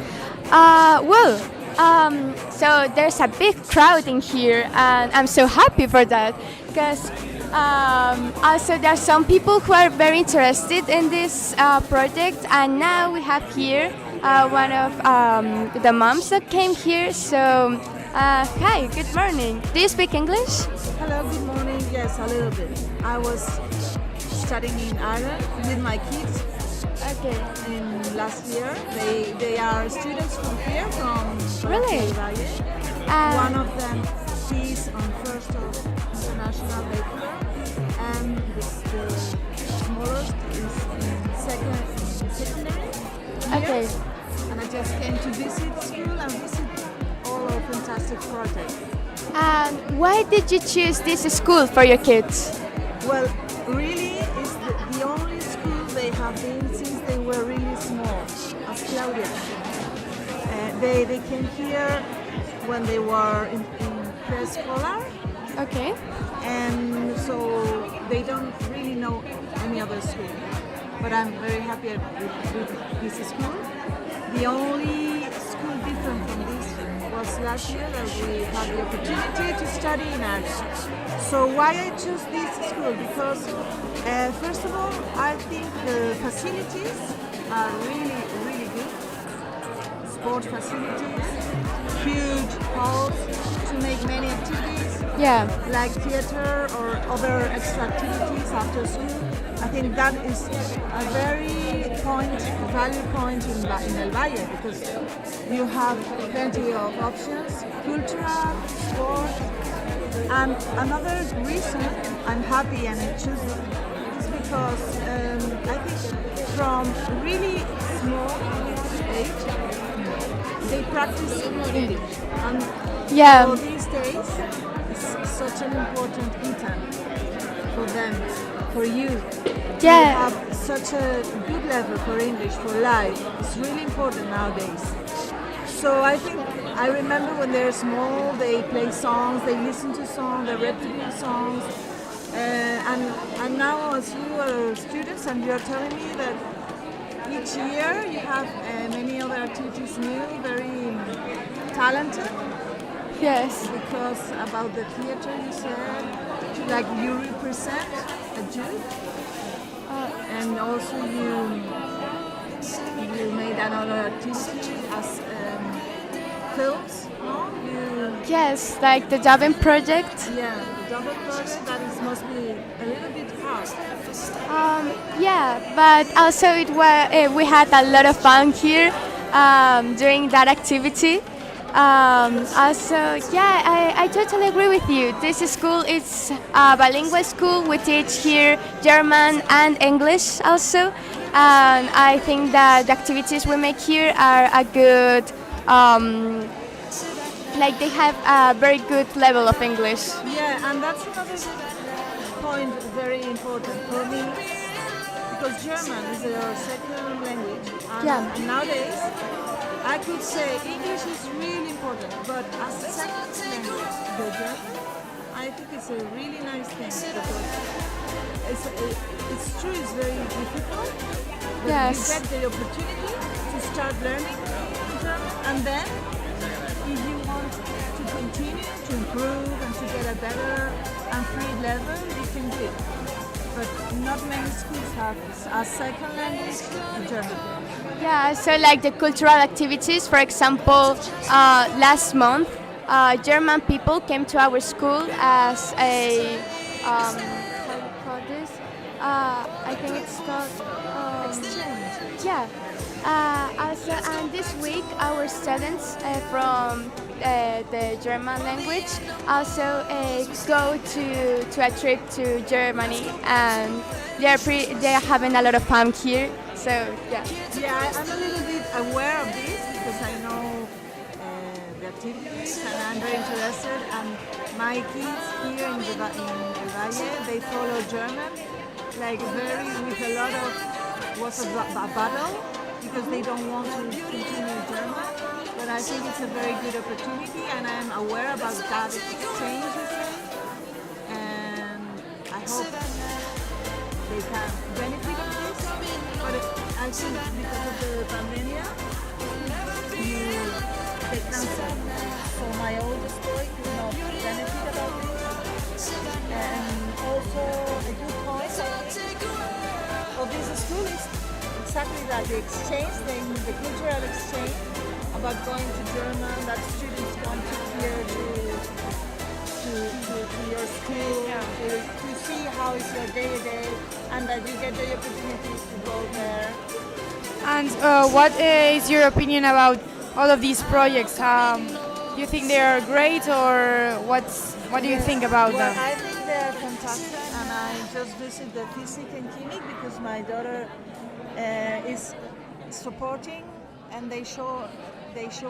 So there's a big crowd in here and I'm so happy for that because also there are some people who are very interested in this project, and now we have here one of the moms that came here. So, hi, good morning. Do you speak English? Hello, good morning. Yes, a little bit. I was studying in Ireland with my kids. Okay. In last year, they are students from here, from Really? Valle. One of them is on first of international bachelor, and the smallest is in secondary. Okay. And I just came to visit school and visit all our fantastic projects. And why did you choose this school for your kids? Well, really, it's the only school they have been since they were really small, as Claudia. They came here when they were in preschooler. Okay. And so they don't really know any other school. But I'm very happy with this school. The only school different from this was last year that we had the opportunity to study in Ireland. So why I choose this school? Because first of all, I think the facilities are really, really good. Sport facilities, huge halls to make many activities. Yeah. Like theater or other extra activities after school. I think that is a very value point in El Valle, because you have plenty of options, cultural, sport. And another reason I'm happy and I choose it is because I think from really small age they practice English. And Yeah. so these days it's such an important intent for them, for you. Yeah. To have such a good level for English, for life. It's really important nowadays. So I think I remember when they're small, they play songs, they listen to songs, they repeat songs. And now as you are students and you are telling me that each year you have many other activities new, very talented. Yes. Because about the theater you said, like you represent a Jew. And also you made another activity as films, no? Yes, like the dubbing project. Yeah, the dubbing project, must be a little bit hard. Yeah, but also we had a lot of fun here during that activity. Also, yeah, I totally agree with you. This school is a bilingual school. We teach here German and English also. And I think that the activities we make here are a good, like they have a very good level of English. Yeah, and that's another point very important for me, because German is our second language. And Yeah. nowadays, I could say English is really important, but as a second language, the German, I think it's a really nice thing, because it's true, it's very difficult, but Yes. you get the opportunity to start learning German, and then if you want to continue to improve and to get a better and free level, you can do it. But not many schools have as second language German. Yeah, so like the cultural activities, for example, last month, German people came to our school as a, how do you call this? I think it's called, exchange. Yeah. Also, and this week, our students from the German language also go to a trip to Germany, and they're having a lot of fun here. So yeah. Yeah, I'm a little bit aware of this because I know the activities and I'm very interested. And my kids here in the Valle, they follow German, like with a lot of a battle, because they don't want to continue German. But and I think it's a very good opportunity, and I'm aware about that exchange you say, and I hope they can benefit of this. But I think because of the pandemic, you take cancer. So my oldest boy could not benefit about this. And also a good point of this school is exactly that, the exchange, the cultural exchange about going to German, that students want to hear to your school, to see how is your day-to-day, and that you get the opportunity to go there. And what is your opinion about all of these projects? Do you think they are great, or what do you think about them? I think they are fantastic, and I just visited the physics and chemic because my daughter is supporting, and they show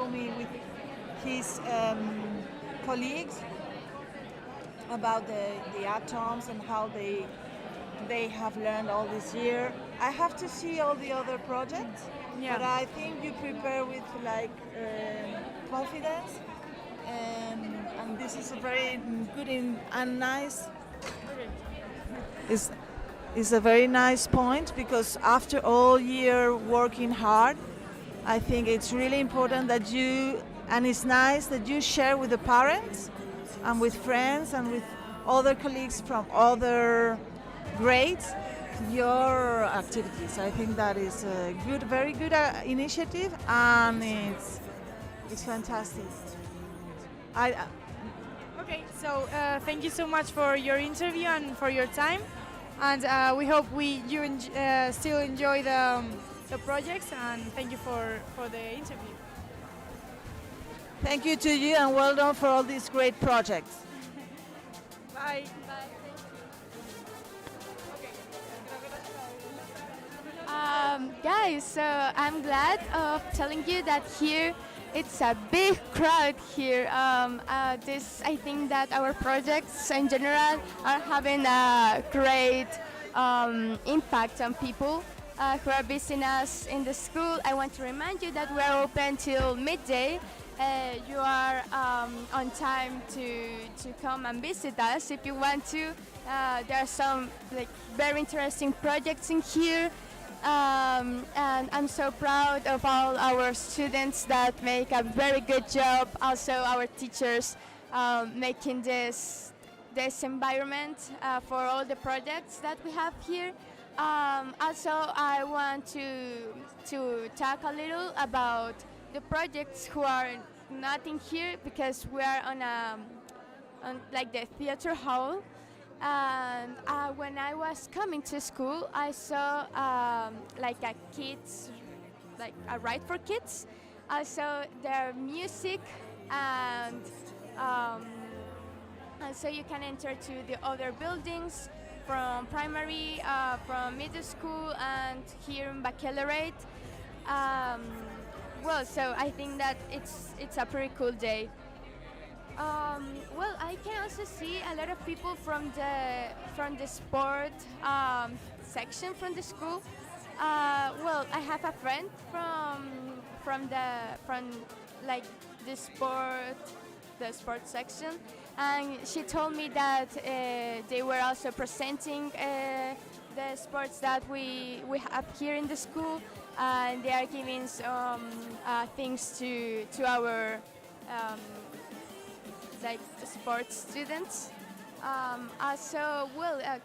me with his colleagues about the atoms and how they have learned all this year. I have to see all the other projects, but I think you prepare with confidence, and this is a very good and nice. It's a very nice point, because after all year working hard, I think it's really important that it's nice that you share with the parents and with friends and with other colleagues from other grades your activities. I think that is a very good initiative, and it's fantastic. Okay, so thank you so much for your interview and for your time, and we hope you still enjoy the projects, and thank you for the interview. Thank you to you, and well done for all these great projects. Bye. Guys, so I'm glad of telling you that here it's a big crowd here. I think that our projects in general are having a great impact on people who are visiting us in the school. I want to remind you that we are open till midday. You are on time to come and visit us if you want to. There are some very interesting projects in here. And I'm so proud of all our students that make a very good job. Also our teachers making this environment for all the projects that we have here. Also I want to talk a little about the projects who are not in here, because we are on the theater hall. And when I was coming to school, I saw a ride for kids. I saw their music, and so you can enter to the other buildings from primary, from middle school, and here in baccalaureate. So I think that it's a pretty cool day. I can also see a lot of people from the sport section from the school. I have a friend from the sport section, and she told me that they were also presenting the sports that we have here in the school, and they are giving some things to our sports students.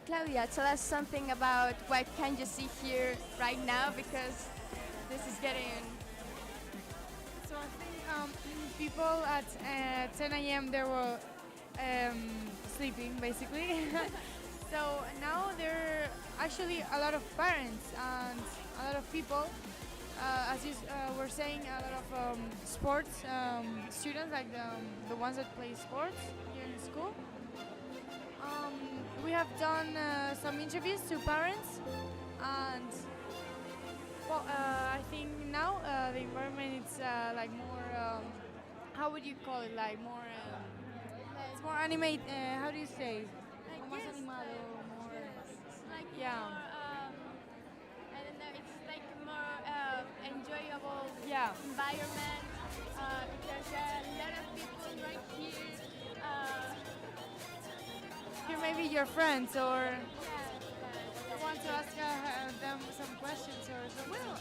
Claudia, tell us something about what can you see here right now, because this is getting... So I think people at 10 a.m. they were sleeping basically. So now there are actually a lot of parents and a lot of people, as you were saying, a lot of sports students, like the ones that play sports here in school. We have done some interviews to parents, and I think now the environment is more, how would you call it, more, it's more animate, how do you say? More animado, more, yeah. I don't know, it's more enjoyable yeah. environment. because there are a lot of people right here. Here may be your friends, or you want to ask them some questions or something. Well,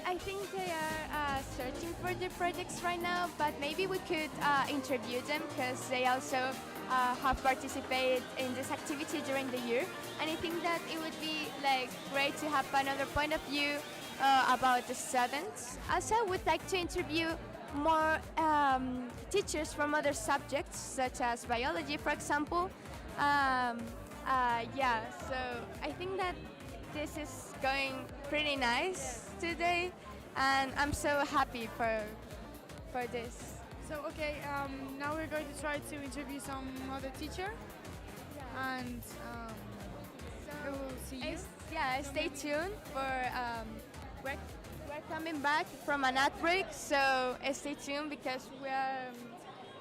I think they are searching for their projects right now, but maybe we could interview them because they also have participated in this activity during the year, and I think that it would be like great to have another point of view about the students. Also, I would like to interview more teachers from other subjects, such as biology, for example. Yeah, so I think that this is going pretty nice today, and I'm so happy for this. So okay, now we're going to try to interview some other teacher, and we will see you. Stay tuned for we're coming back from an ad break, so stay tuned because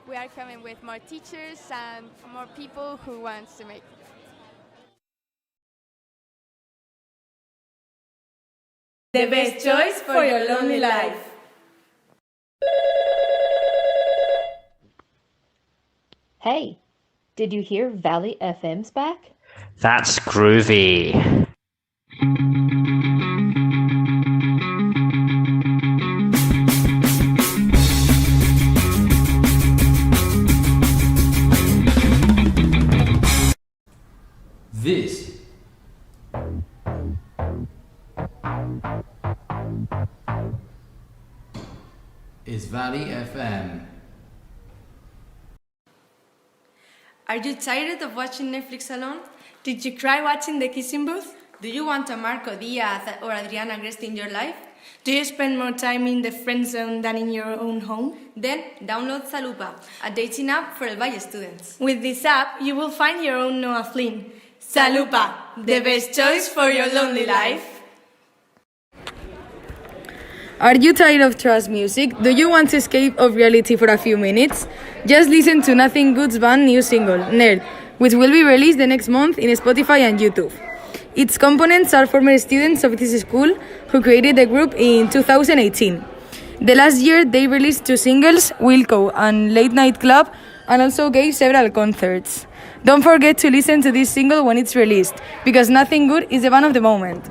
we are coming with more teachers and more people who wants to make. The best choice for your lonely life. Hey, did you hear Valley FM's back? That's groovy. This is Valley FM. Are you tired of watching Netflix alone? Did you cry watching The Kissing Booth? Do you want a Marco Diaz or Adriana Agreste in your life? Do you spend more time in the friend zone than in your own home? Then download Salupa, a dating app for El Valle students. With this app, you will find your own Noah Flynn. Salupa, the best choice for your lonely life. Are you tired of trance music? Do you want to escape of reality for a few minutes? Just listen to Nothing Good's band new single, Nerd, which will be released the next month in Spotify and YouTube. Its components are former students of this school who created the group in 2018. The last year they released 2 singles, Wilco and Late Night Club, and also gave several concerts. Don't forget to listen to this single when it's released, because Nothing Good is the band of the moment.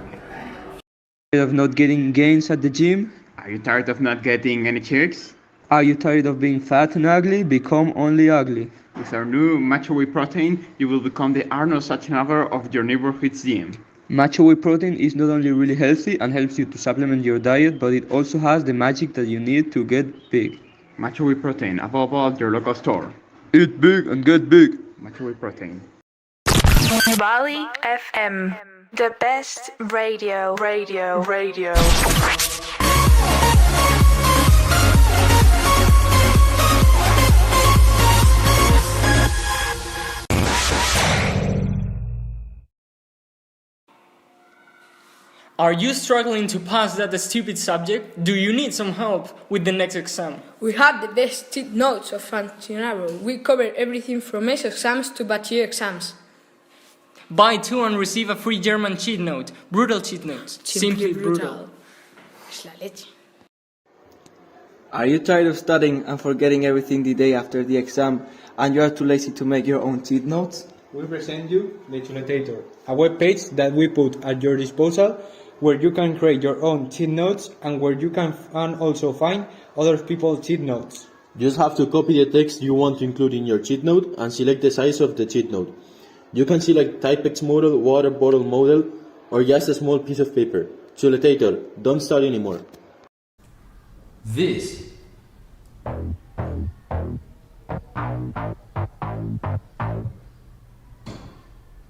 Of not getting gains at the gym? Are you tired of not getting any chicks? Are you tired of being fat and ugly? Become only ugly. With our new Matcha Whey Protein, you will become the Arnold Schwarzenegger of your neighborhood gym. Matcha Whey Protein is not only really healthy and helps you to supplement your diet, but it also has the magic that you need to get big. Matcha Whey Protein, available at your local store. Eat big and get big. Matcha Whey Protein. Valley FM, the best radio. Are you struggling to pass that stupid subject? Do you need some help with the next exam? We have the best cheat notes of Functionaro. We cover everything from MES exams to bachelor exams. Buy 2 and receive a free German cheat note. Brutal cheat notes. Simply brutal. Es la leche. Are you tired of studying and forgetting everything the day after the exam, and you are too lazy to make your own cheat notes? We present you the Chuletator, a web page that we put at your disposal where you can create your own cheat notes and where you can also find other people's cheat notes. You just have to copy the text you want to include in your cheat note and select the size of the cheat note. You can select Typex model, water bottle model, or just a small piece of paper. Chuletator, don't study anymore. This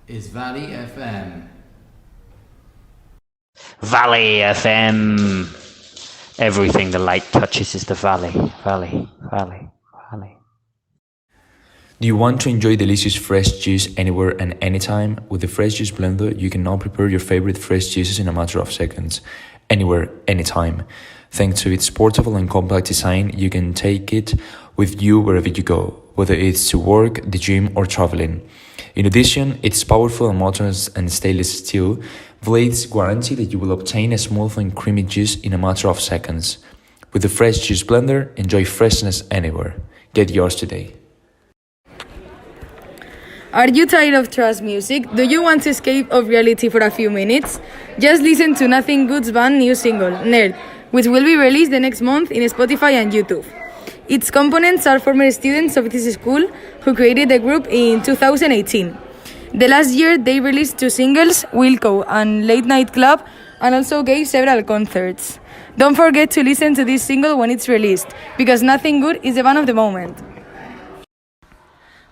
is Valley FM. Valley FM. Everything the light touches is the valley. Valley. Do you want to enjoy delicious fresh juice anywhere and anytime? With the Fresh Juice Blender, you can now prepare your favorite fresh juices in a matter of seconds. Anywhere, anytime. Thanks to its portable and compact design, you can take it with you wherever you go, whether it's to work, the gym, or traveling. In addition, its powerful and modern and stainless steel blades guarantee that you will obtain a smooth and creamy juice in a matter of seconds. With the Fresh Juice Blender, enjoy freshness anywhere. Get yours today. Are you tired of trance music? Do you want to escape of reality for a few minutes? Just listen to Nothing Good's band new single, Nerd, which will be released the next month in Spotify and YouTube. Its components are former students of this school who created the group in 2018. The last year they released 2 singles, Wilco and Late Night Club, and also gave several concerts. Don't forget to listen to this single when it's released, because Nothing Good is the band of the moment.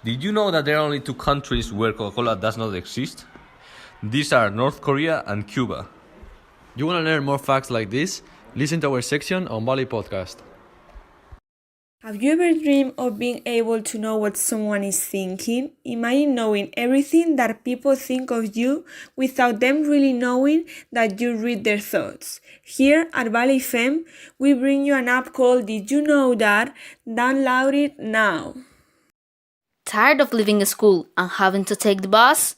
Did you know that there are only 2 countries where Coca-Cola does not exist? These are North Korea and Cuba. You want to learn more facts like this? Listen to our section on Bali Podcast. Have you ever dreamed of being able to know what someone is thinking? Imagine knowing everything that people think of you without them really knowing that you read their thoughts. Here at Valley FM, we bring you an app called Did You Know That? Download it now. Tired of leaving school and having to take the bus?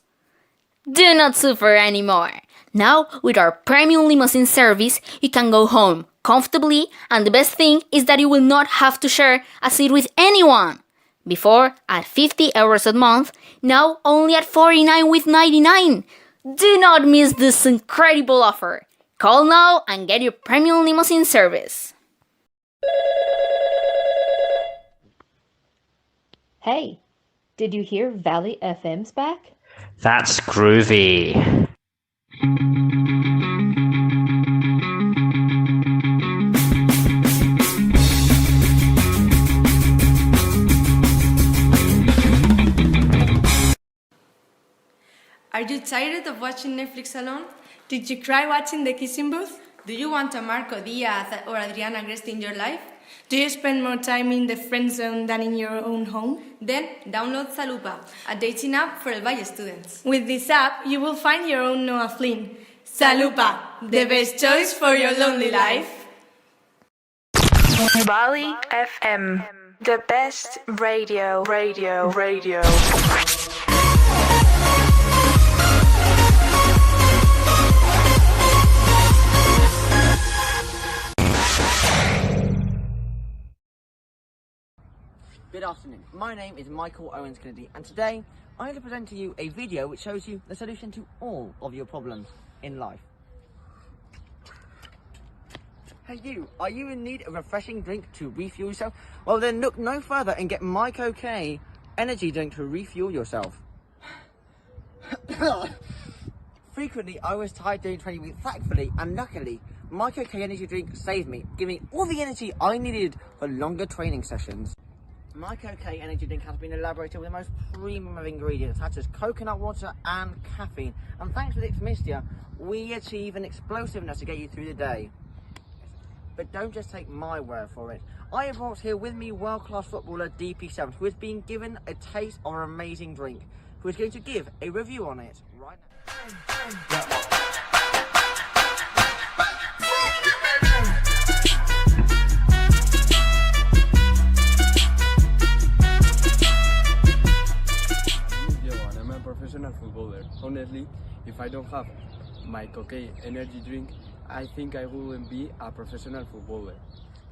Do not suffer anymore. Now, with our premium limousine service, you can go home comfortably, and the best thing is that you will not have to share a seat with anyone. Before, at 50 euros a month, now only at 49.99. Do not miss this incredible offer. Call now and get your premium limousine service. Hey, did you hear Valley FM's back? That's groovy. Are you tired of watching Netflix alone? Did you cry watching The Kissing Booth? Do you want a Marco Diaz or Adriana Agresti in your life? Do you spend more time in the friend zone than in your own home? Then download Salupa, a dating app for El Valle students. With this app, you will find your own Noah Flynn. Salupa, the best choice for your lonely life. Bali FM, the best radio. Good afternoon, my name is Michael Owens Kennedy, and today I'm going to present to you a video which shows you the solution to all of your problems in life. Hey you, are you in need of a refreshing drink to refuel yourself? Well then look no further and get MyCoK energy drink to refuel yourself. Frequently I was tired during training week, thankfully and luckily MyCoK energy drink saved me, giving me all the energy I needed for longer training sessions. MyCoK energy drink has been elaborated with the most premium of ingredients such as coconut water and caffeine, and thanks to the mixture we achieve an explosiveness to get you through the day. But don't just take my word for it. I have brought here with me world-class footballer DP7, who has been given a taste of our amazing drink, who is going to give a review on it right now. Professional footballer. Honestly, if I don't have MyCoK energy drink, I think I wouldn't be a professional footballer.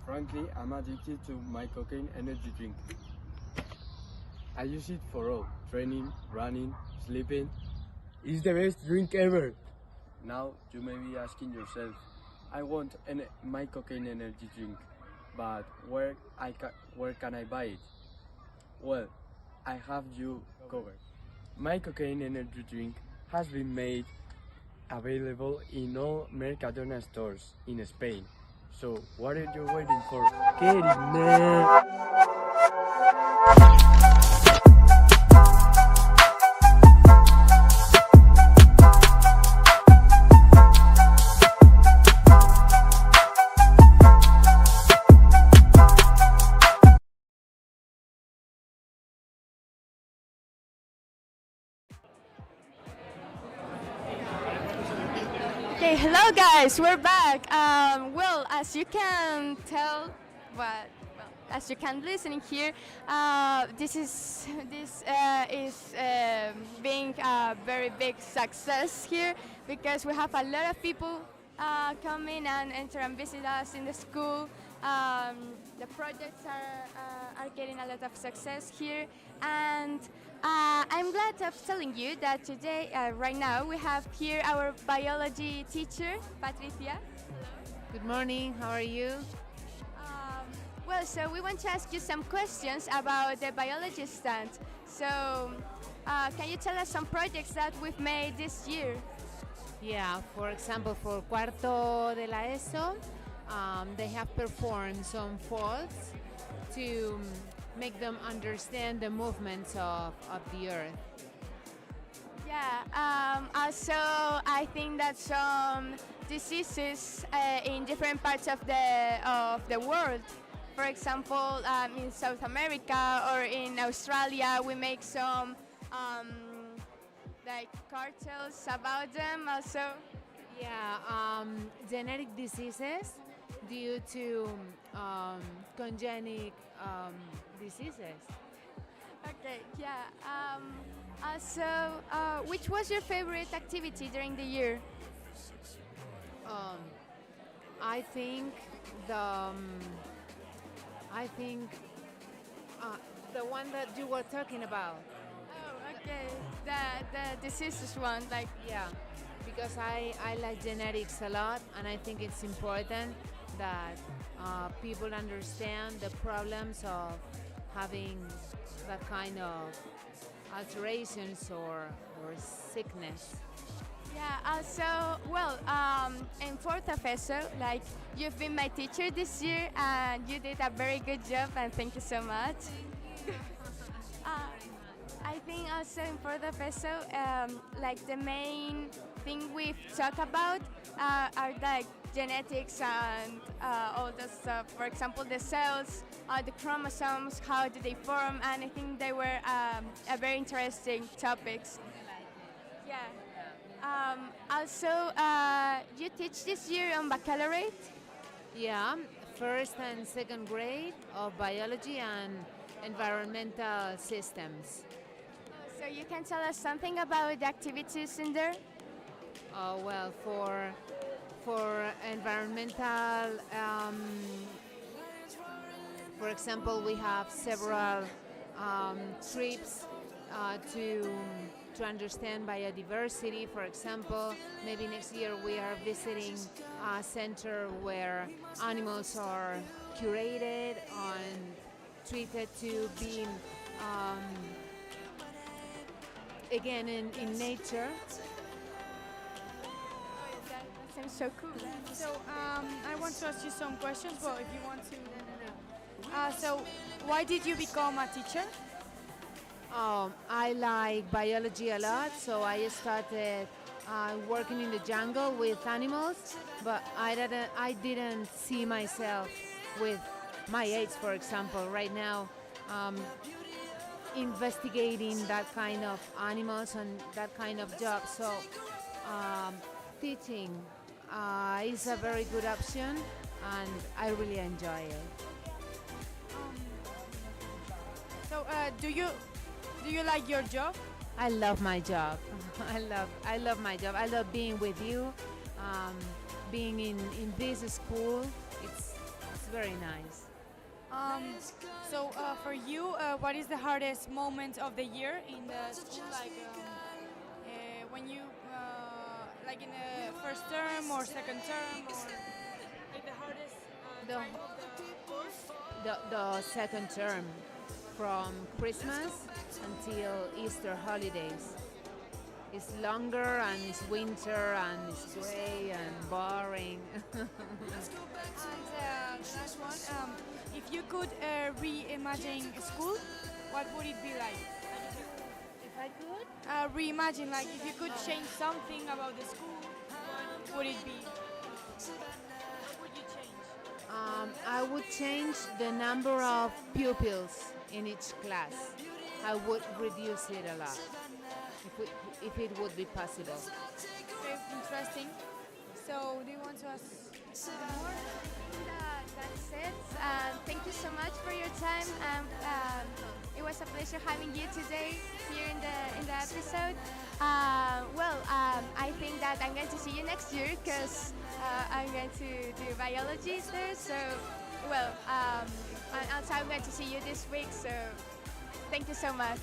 Frankly, I'm addicted to MyCoK energy drink. I use it for all: training, running, sleeping. It's the best drink ever. Now you may be asking yourself, I want MyCoK energy drink, but where can I buy it? Well, I have you covered. MyCoK energy drink has been made available in all Mercadona stores in Spain. So what are you waiting for? Get it, man! Okay, hello guys, we're back. Well, as you can tell, as you can listen here, this is being a very big success here because we have a lot of people coming and enter and visit us in the school. The projects are getting a lot of success here, and I'm glad of telling you that today, right now, we have here our biology teacher, Patricia. Good morning, how are you? Well, so we want to ask you some questions about the biology stand. So, can you tell us some projects that we've made this year? Yeah, for example, for Cuarto de la ESO, they have performed some faults to make them understand the movements of the Earth. Yeah, also I think that some diseases in different parts of the world, for example, in South America or in Australia, we make some like cartels about them also. Yeah, genetic diseases due to congenital diseases. Okay, yeah. Also, which was your favorite activity during the year? I think the one that you were talking about. Oh, okay. The diseases one, like yeah, because I like genetics a lot, and I think it's important that people understand the problems of having that kind of alterations or sickness. Yeah, also, well, in fourth of ESO, like, you've been my teacher this year and you did a very good job, and thank you so much. I think also in fourth of ESO, like, the main thing we've talked about are like genetics and all the stuff. For example, the cells, the chromosomes, how do they form, and I think they were a very interesting topics. Yeah. Also, you teach this year on baccalaureate? Yeah, first and second grade of biology and environmental systems. So you can tell us something about the activities in there? Well, for environmental, for example, we have several trips to understand biodiversity. For example, maybe next year we are visiting a center where animals are curated and treated to be again in nature. That seems so cool. So I want to ask you some questions. Well, if you want to. So why did you become a teacher? I like biology a lot, so I started working in the jungle with animals, but I didn't see myself with my age, for example. Right now, investigating that kind of animals and that kind of job. So teaching is a very good option, and I really enjoy it. So do you like your job? I love my job. I love my job. I love being with you, being in this school. It's very nice. So for you, what is the hardest moment of the year in the school? Like when you like in the first term or second term, or like the hardest time of the course? The second term, from Christmas until Easter holidays. It's longer and it's winter and it's gray and boring. And last one, if you could reimagine school, what would it be like? If I could? Reimagine, like if you could change something about the school, what would it be? What would you change? I would change the number of pupils in each class. I would reduce it a lot if it would be possible. Very interesting. So, do you want to ask something more? That's it. Thank you so much for your time. It was a pleasure having you today here in the episode. I think that I'm going to see you next year because I'm going to do biology there. So well, and also I'm going to see you this week, so thank you so much.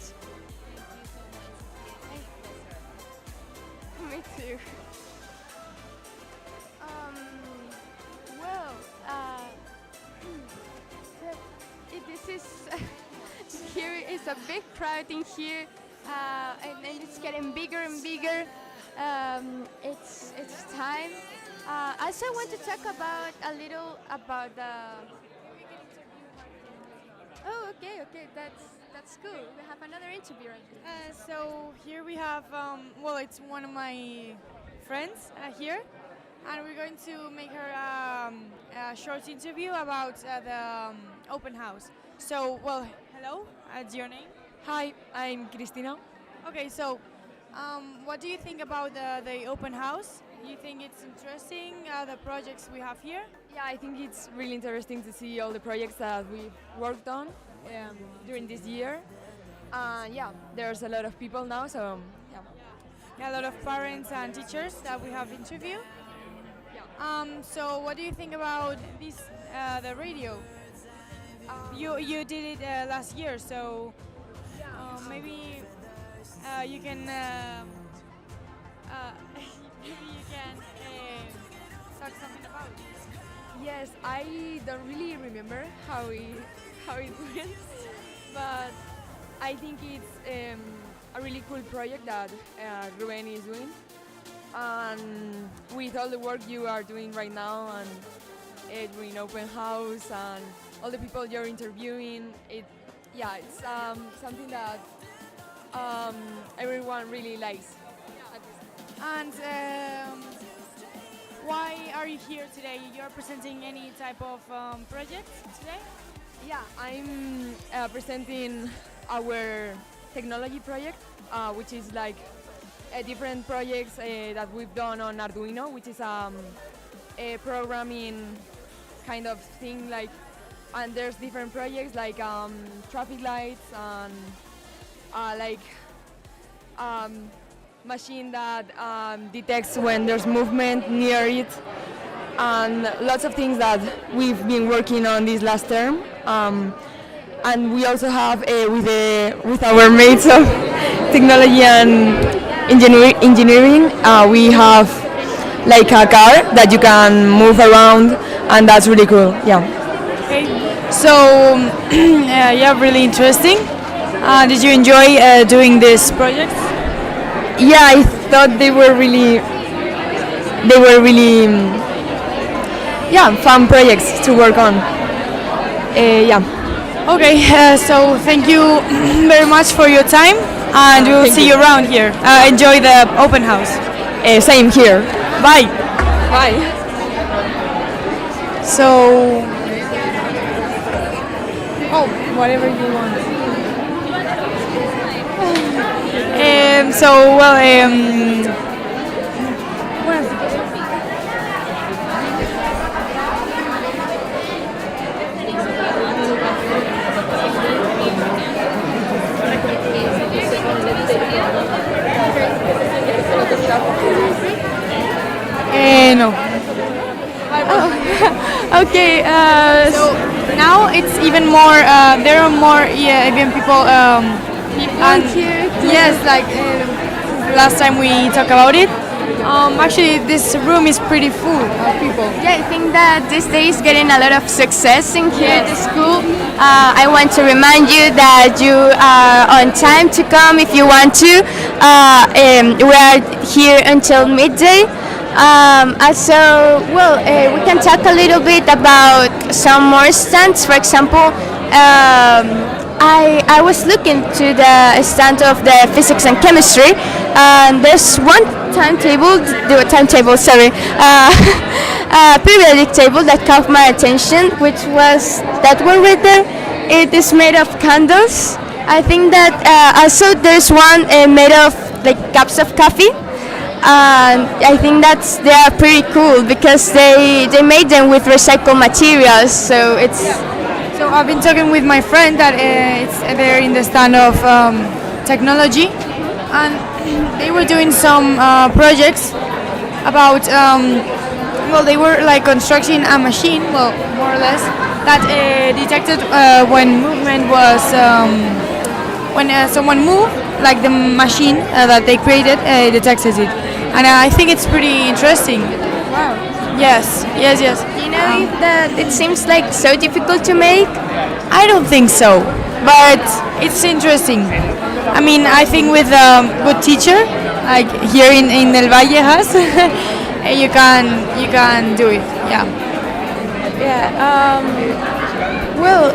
Me too. Well, this is here is a big crowd in here, and it's getting bigger and bigger. It's time. Also, I want to talk about a little about the. Oh, okay, that's cool. We have another interview right here. So here we have, well, it's one of my friends here, and we're going to make her a short interview about the open house. So, well, hello, what's your name? Hi, I'm Cristina. Okay, so what do you think about the open house? You think it's interesting, the projects we have here? Yeah, I think it's really interesting to see all the projects that we've worked on during this year. Yeah, there's a lot of people now, so yeah, a lot of parents and teachers that we have interviewed. So what do you think about this, the radio? You did it last year, so maybe you can maybe you can talk something about it. Yes, I don't really remember how it went, but I think it's a really cool project that Ruben is doing, and with all the work you are doing right now and doing open house and all the people you're interviewing, it's something that everyone really likes. And why are you here today? You're presenting any type of project today? Yeah, I'm presenting our technology project, which is like different projects that we've done on Arduino, which is a programming kind of thing. Like, and there's different projects like traffic lights and machine that detects when there's movement near it, and lots of things that we've been working on this last term. And we also have with our mates of technology and engineering, we have like a car that you can move around, and that's really cool. Yeah. Okay. So yeah, really interesting. Did you enjoy doing this project? Yeah, I thought they were really fun projects to work on. Okay, so thank you very much for your time, and we'll see you around here. Enjoy the open house. Same here. Bye. Bye. So, whatever you want. So, well, no. Okay. So now it's even more. There are more even people. And here. Yes, like last time we talked about it. Actually, this room is pretty full of people. Yeah, I think that this day is getting a lot of success in here at the school. I want to remind you that you are on time to come if you want to. We are here until midday. Also, well, we can talk a little bit about some more stands. For example, I was looking to the stand of the physics and chemistry, and there's one periodic table that caught my attention, which was that one right there. It is made of candles. I think that also there's one made of like cups of coffee. And I think they are pretty cool because they made them with recycled materials, so it's. So I've been talking with my friend that they're in the stand of technology, and they were doing some projects about. Well, they were like constructing a machine, well, more or less, that detected when movement was when someone moved, like the machine that they created detects it, and I think it's pretty interesting. Wow. Yes. You know, if that it seems like so difficult to make. I don't think so, but it's interesting. I mean, I think with a good teacher, like here in El Valle has, you can do it. Yeah. Yeah. Well,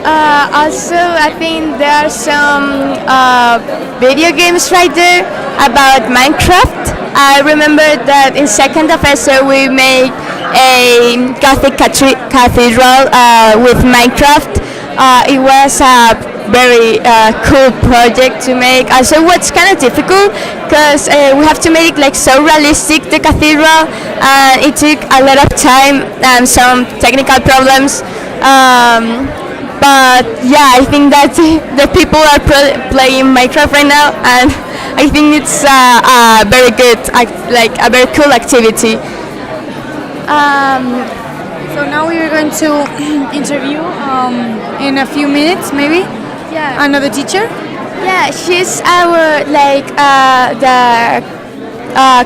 also I think there are some video games right there about Minecraft. I remember that in second FSO we made a Gothic cathedral with Minecraft. It was a very cool project to make. Also, what's kind of difficult because we have to make like so realistic the cathedral, and it took a lot of time and some technical problems. But yeah, I think that the people are playing Minecraft right now, and I think it's a very good, like a very cool activity. So now we are going to interview in a few minutes, maybe. Yeah. Another teacher. Yeah, she's our the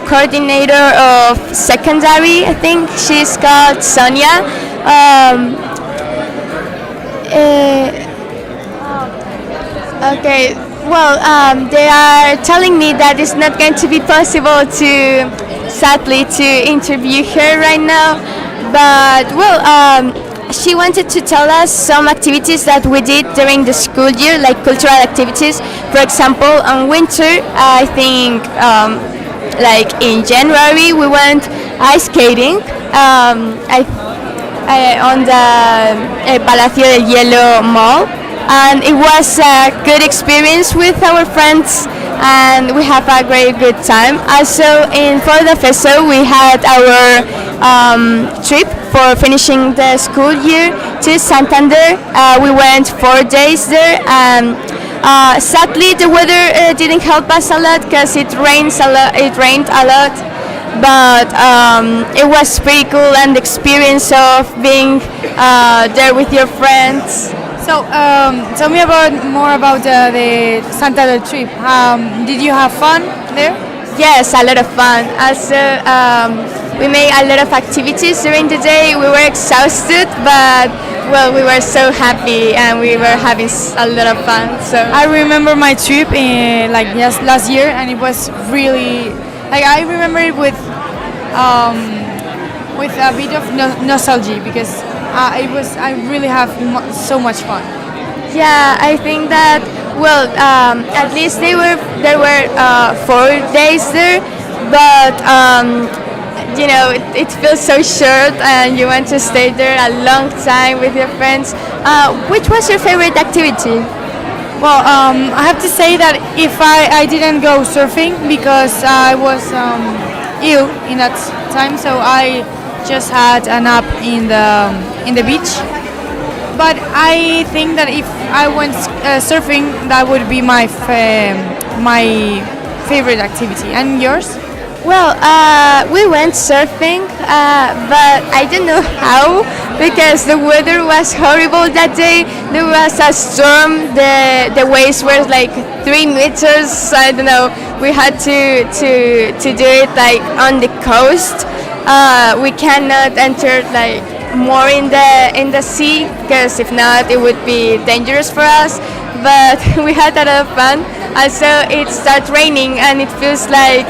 coordinator of secondary. I think she's called Sonia. Okay. Well, they are telling me that it's not going to be possible sadly to interview her right now. But well, she wanted to tell us some activities that we did during the school year, like cultural activities. For example, on winter, I think like in January we went ice skating on the Palacio del Hielo Mall, and it was a good experience with our friends, and we have a very good time. Also in Florida Feso we had our trip for finishing the school year to Santander. We went 4 days there, and sadly the weather didn't help us a lot because it rained a lot. But it was pretty cool, and the experience of being there with your friends. So tell me more about the Santander trip. Did you have fun there? Yes, a lot of fun. Also, we made a lot of activities during the day. We were exhausted, but well, we were so happy and we were having a lot of fun. So I remember my trip last year, and it was really I remember it with a bit of nostalgia because I really have so much fun. Yeah, I think that at least there were 4 days there, but you know it feels so short, and you want to stay there a long time with your friends. Which was your favorite activity? Well, I have to say that if I didn't go surfing because I was ill in that time, so I just had a nap in the beach. But I think that if I went surfing, that would be my favorite activity. And yours? Well, we went surfing, but I don't know how, because the weather was horrible that day. There was a storm. The waves were like 3 meters. I don't know. We had to do it like on the coast. We cannot enter like more in the sea, because if not, it would be dangerous for us. But we had a lot of fun. Also, it started raining, and it feels like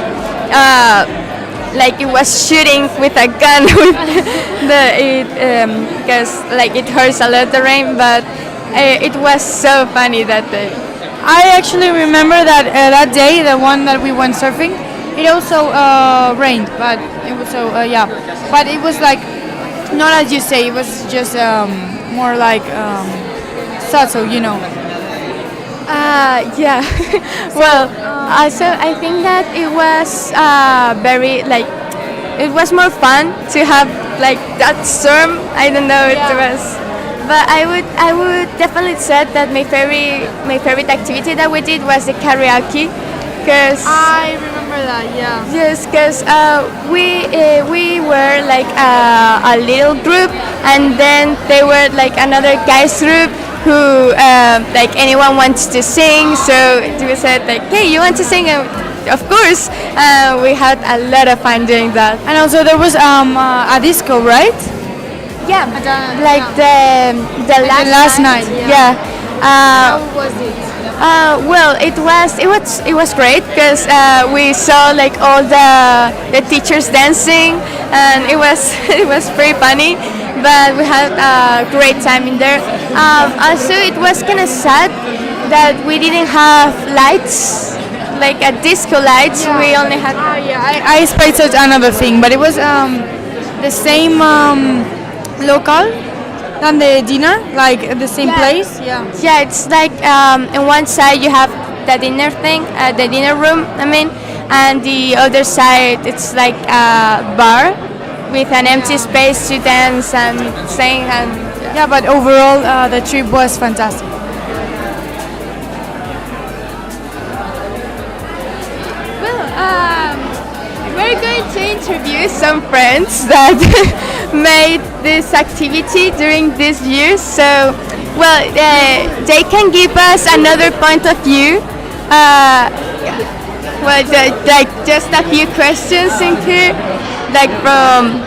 it was shooting with a gun because like it hurts a lot, the rain, but it was so funny that day. I actually remember that that day, the one that we went surfing, it also rained, but it was but it was like not as you say, it was just more like subtle, you know. Yeah. Well, also I think that it was very it was more fun to have like that storm. I don't know, it was, but I would definitely say that my favorite activity that we did was the karaoke, because I remember remember that, yeah. Yes, because we were like a little group, and then they were like another guys group who like anyone wants to sing. So we said like, hey, you want to sing? Of course. We had a lot of fun doing that. And also there was a disco, right? Yeah, like the last night. Yeah. How was it? Well, it was great because we saw like all the teachers dancing, and it was pretty funny. But we had a great time in there. Also, it was kind of sad that we didn't have lights, like a disco lights. Yeah. We only had. I expected another thing, but it was the same local than the dinner, like at the same place. Yeah, it's like on one side you have the dinner thing, the dinner room. I mean, and the other side it's like a bar with an empty space to dance and sing. And yeah, but overall the trip was fantastic. We're going to interview some friends that made this activity during this year. So, well, they can give us another point of view. Well, like just a few questions in here, like from